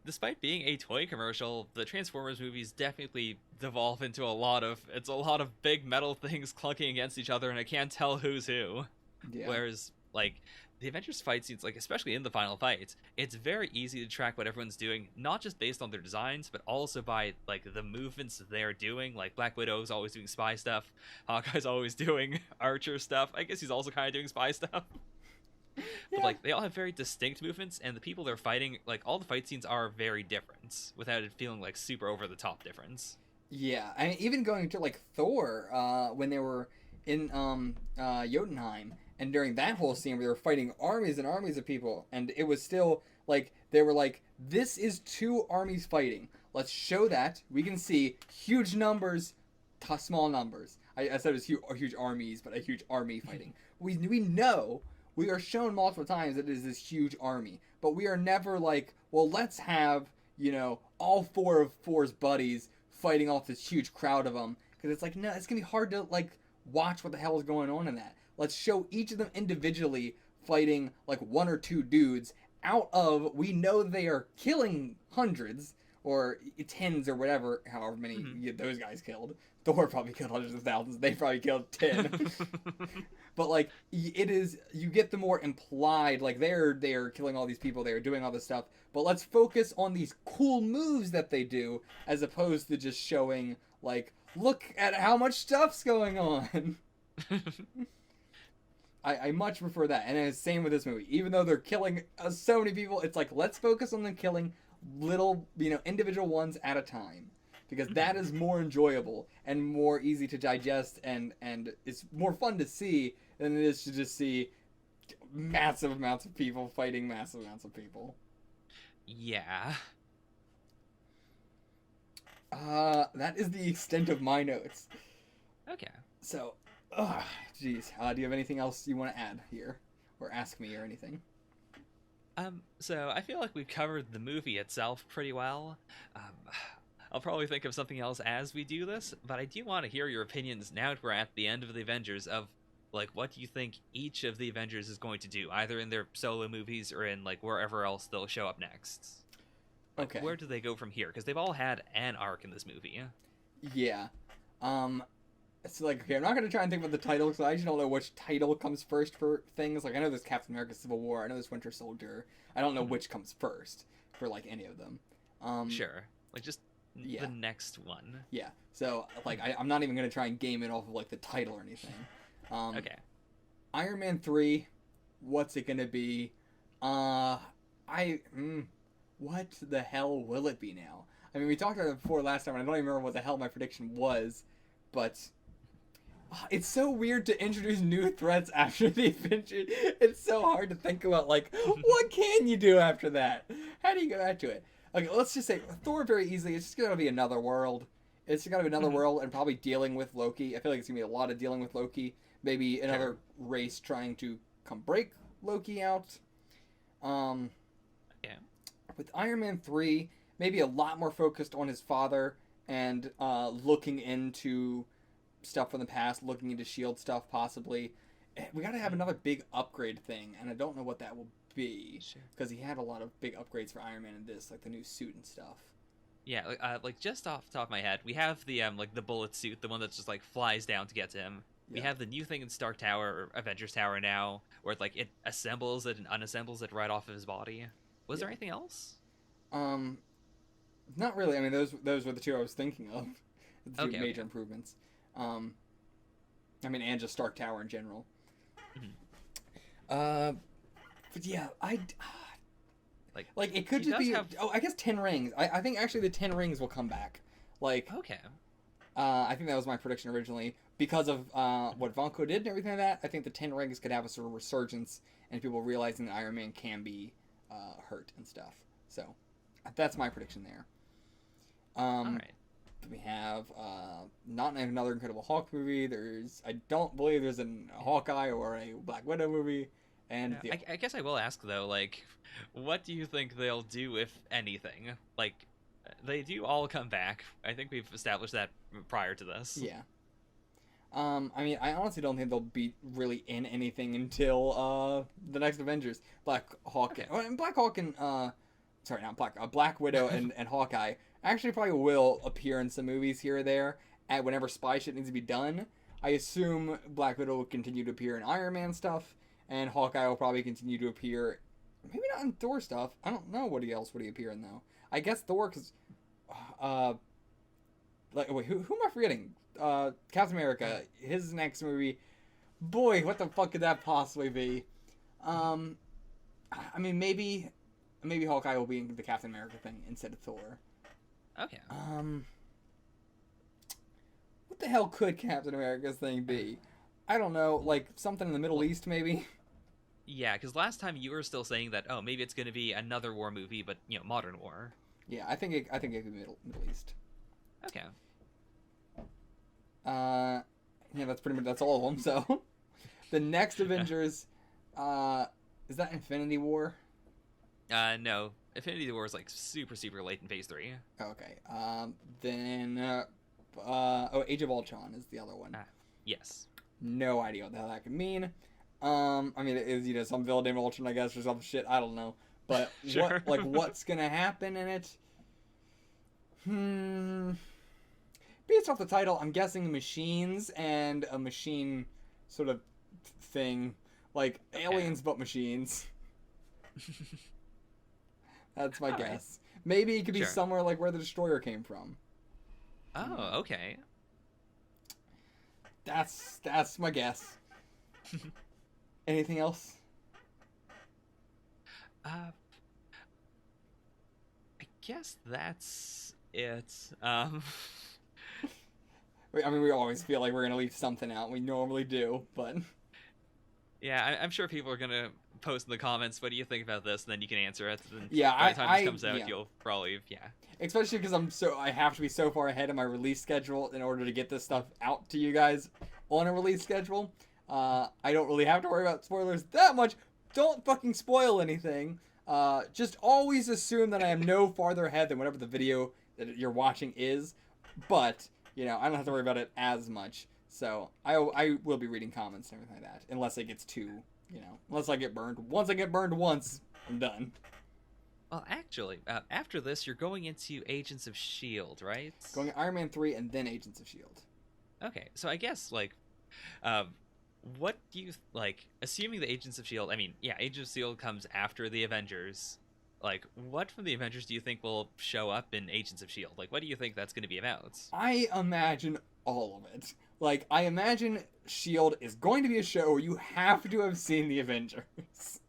despite being a toy commercial, the Transformers movies definitely devolve into a lot of big metal things clunking against each other, and I can't tell who's who. Yeah, Whereas like the Avengers fight scenes, like especially in the final fight, it's very easy to track what everyone's doing, not just based on their designs, but also by like the movements they're doing. Like Black Widow's always doing spy stuff, Hawkeye's always doing Archer stuff. I guess he's also kind of doing spy stuff. But yeah, like they all have very distinct movements, and the people they're fighting, like all the fight scenes are very different, without it feeling like super over the top difference. yeah. I mean, even going to like Thor, when they were in Jotunheim, and during that whole scene where they were fighting armies and armies of people, and it was still like they were like, "This is two armies fighting. Let's show that we can see huge numbers, small numbers." I said it was huge armies, but a huge army fighting. We know we are shown multiple times that it is this huge army, but we are never like, well, let's have all four of Four's buddies fighting off this huge crowd of them, because it's like, no, it's gonna be hard to like watch what the hell is going on in that. Let's show each of them individually fighting like one or two dudes out of, we know they are killing hundreds or tens or whatever, however many Mhm. those guys killed. Thor probably killed hundreds of thousands. They probably killed 10. But like it is, you get the more implied like they're killing all these people, they're doing all this stuff, but let's focus on these cool moves that they do as opposed to just showing like, look at how much stuff's going on. I much prefer that, and it's the same with this movie. Even though they're killing so many people, it's like, let's focus on them killing little individual ones at a time, because that is more enjoyable and more easy to digest, and it's more fun to see than it is to just see massive amounts of people fighting massive amounts of people. Yeah. That is the extent of my notes. Okay. So, geez. Do you have anything else you want to add here? Or ask me or anything? So I feel like we've covered the movie itself pretty well. Um, I'll probably think of something else as we do this, but I do want to hear your opinions now that we're at the end of the Avengers of, like, what do you think each of the Avengers is going to do, either in their solo movies or in, like, wherever else they'll show up next? Like, Okay. where do they go from here? Because they've all had an arc in this movie. Yeah. It's like, okay, I'm not going to try and think about the title because I actually don't know which title comes first for things. Like, I know there's Captain America Civil War. I know there's Winter Soldier. I don't know which comes first for, like, any of them. Sure. Like, just the next one. Yeah. So, like, I'm not even going to try and game it off of, like, the title or anything. Okay. Iron Man 3, what's it going to be? What the hell will it be now? I mean, we talked about it before last time, and I don't even remember what the hell my prediction was, but it's so weird to introduce new threats after the Avengers. It's so hard to think about, like, what can you do after that? How do you go back to it? Okay, let's just say Thor very easily. It's just going to be another world. It's going to be another world and probably dealing with Loki. I feel like it's going to be a lot of dealing with Loki. Maybe another race trying to come break Loki out. Yeah. With Iron Man 3, maybe a lot more focused on his father and looking into stuff from the past, looking into S.H.I.E.L.D. stuff possibly. We got to have another big upgrade thing, and I don't know what that will be because he had a lot of big upgrades for Iron Man in this, like the new suit and stuff. Yeah, like just off the top of my head, we have the like the bullet suit, the one that just like flies down to get to him. Yeah. We have the new thing in Stark Tower or Avengers Tower now, where like it assembles it and unassembles it right off of his body. Was there anything else? Not really. I mean, those were the two I was thinking of. The two major improvements. I mean, and just Stark Tower in general. But yeah, like it could just be. Oh, I guess 10 rings. I think actually the 10 rings will come back. Like I think that was my prediction originally because of what Vanko did and everything like that. I think the 10 rings could have a sort of resurgence and people realizing that Iron Man can be hurt and stuff. So that's my prediction there. All right. We have not another Incredible Hulk movie. I don't believe there's a Hawkeye or a Black Widow movie. And I guess I will ask though, like, what do you think they'll do if anything? Like, they do all come back. I think we've established that prior to this. Yeah. I mean, I honestly don't think they'll be really in anything until the next Avengers. Black Hawk and Black Widow and Hawkeye actually probably will appear in some movies here or there at whenever spy shit needs to be done. I assume Black Widow will continue to appear in Iron Man stuff, and Hawkeye will probably continue to appear, maybe not in Thor stuff. I don't know what else would he appear in though. I guess Thor, because wait, who am I forgetting? Captain America, his next movie. Boy, what the fuck could that possibly be? I mean, maybe Hawkeye will be in the Captain America thing instead of Thor. Okay. What the hell could Captain America's thing be? I don't know, like something in the Middle East, maybe. Yeah, because last time you were still saying that, oh, maybe it's going to be another war movie, but modern war. Yeah, I think it could be Middle East. Okay. Yeah, that's all of them. So, the next Avengers, is that Infinity War? No. Infinity War is like super, super late in Phase 3. Okay. Then, Age of Ultron is the other one. Yes. No idea what the hell that could mean. I mean, it is, some villain named Ultron, I guess, or some shit. I don't know. But sure. what's gonna happen in it? Based off the title, I'm guessing machines and a machine sort of thing. Like aliens, but machines. That's my guess. Right. Maybe it could be somewhere like where the Destroyer came from. Oh, okay. That's my guess. Anything else? I guess that's it. I mean, we always feel like we're gonna leave something out. We normally do, but Yeah, I'm sure people are gonna post in the comments, what do you think about this? And then you can answer it. And Yeah, by the time this comes out, yeah. you'll probably, yeah. Especially because I have to be so far ahead of my release schedule in order to get this stuff out to you guys on a release schedule. I don't really have to worry about spoilers that much. Don't fucking spoil anything. Just always assume that I am no farther ahead than whatever the video that you're watching is. But, I don't have to worry about it as much. So, I will be reading comments and everything like that. Unless it gets too, unless I get burned. Once I get burned once, I'm done. Well, actually, after this, you're going into Agents of S.H.I.E.L.D., right? Going Iron Man 3 and then Agents of S.H.I.E.L.D. Okay, so I guess, what do you, assuming the Agents of S.H.I.E.L.D., I mean, yeah, Agents of S.H.I.E.L.D. comes after the Avengers. What from the Avengers do you think will show up in Agents of S.H.I.E.L.D.? What do you think that's going to be about? I imagine all of it. I imagine S.H.I.E.L.D. is going to be a show where you have to have seen the Avengers.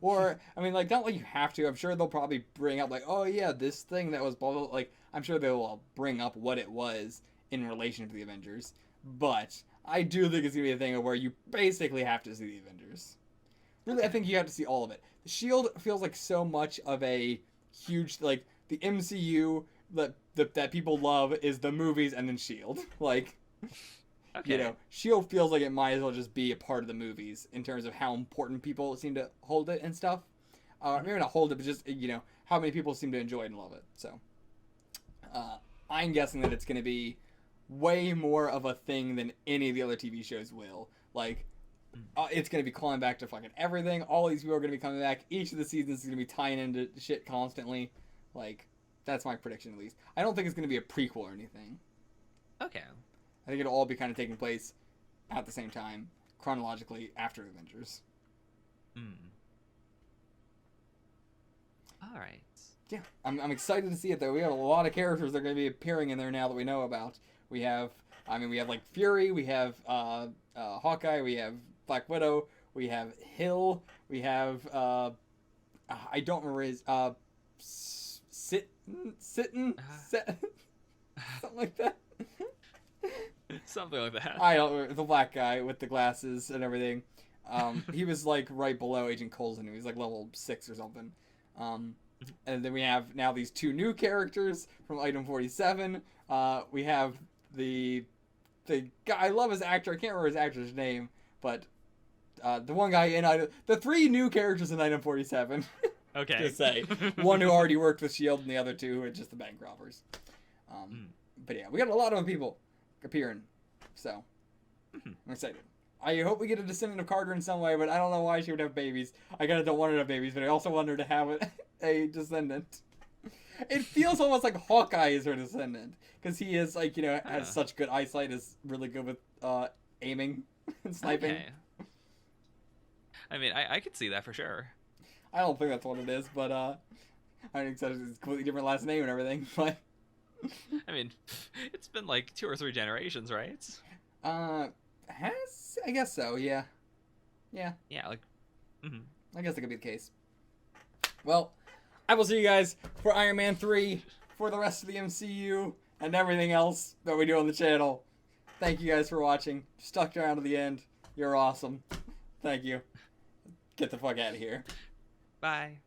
Or, I mean, not like you have to. I'm sure they'll probably bring up, oh, yeah, this thing that was blah, blah, blah. I'm sure they'll bring up what it was in relation to the Avengers. But I do think it's going to be a thing where you basically have to see the Avengers. Really, I think you have to see all of it. The S.H.I.E.L.D. feels like so much of a huge, the MCU that people love is the movies and then S.H.I.E.L.D. Okay. S.H.I.E.L.D. feels like it might as well just be a part of the movies in terms of how important people seem to hold it and stuff. Maybe not hold it, but just, how many people seem to enjoy it and love it. So, I'm guessing that it's going to be way more of a thing than any of the other TV shows will. It's going to be calling back to fucking everything. All these people are going to be coming back. Each of the seasons is going to be tying into shit constantly. That's my prediction at least. I don't think it's going to be a prequel or anything. Okay. I think it'll all be kind of taking place at the same time, chronologically, after Avengers. All right. Yeah, I'm excited to see it, though. We got a lot of characters that are going to be appearing in there now that we know about. We have Fury, we have Hawkeye, we have Black Widow, we have Hill, we have, I don't remember his, something like that. Something like that. I don't remember. The black guy with the glasses and everything. He was right below Agent Coulson. He was level 6 or something. And then we have now these 2 new characters from Item 47. We have the guy, I love his actor. I can't remember his actor's name, but the one guy in the 3 new characters in Item 47. Okay. To say one who already worked with S.H.I.E.L.D. and the other 2 are just the bank robbers. But yeah, we got a lot of people appearing, so I'm excited. I hope we get a descendant of Carter in some way, but I don't know why she would have babies. I kind of don't want her to have babies, but I also want her to have a descendant. It feels almost like Hawkeye is her descendant, because he is has such good eyesight, is really good with aiming and sniping. Okay. I mean, I could see that for sure. I don't think that's what it is, but I think it's a completely different last name and everything, but I mean, it's been 2 or 3 generations, right? I guess so, yeah. Yeah. Yeah, I guess that could be the case. Well, I will see you guys for Iron Man 3, for the rest of the MCU, and everything else that we do on the channel. Thank you guys for watching. Stuck around to the end. You're awesome. Thank you. Get the fuck out of here. Bye.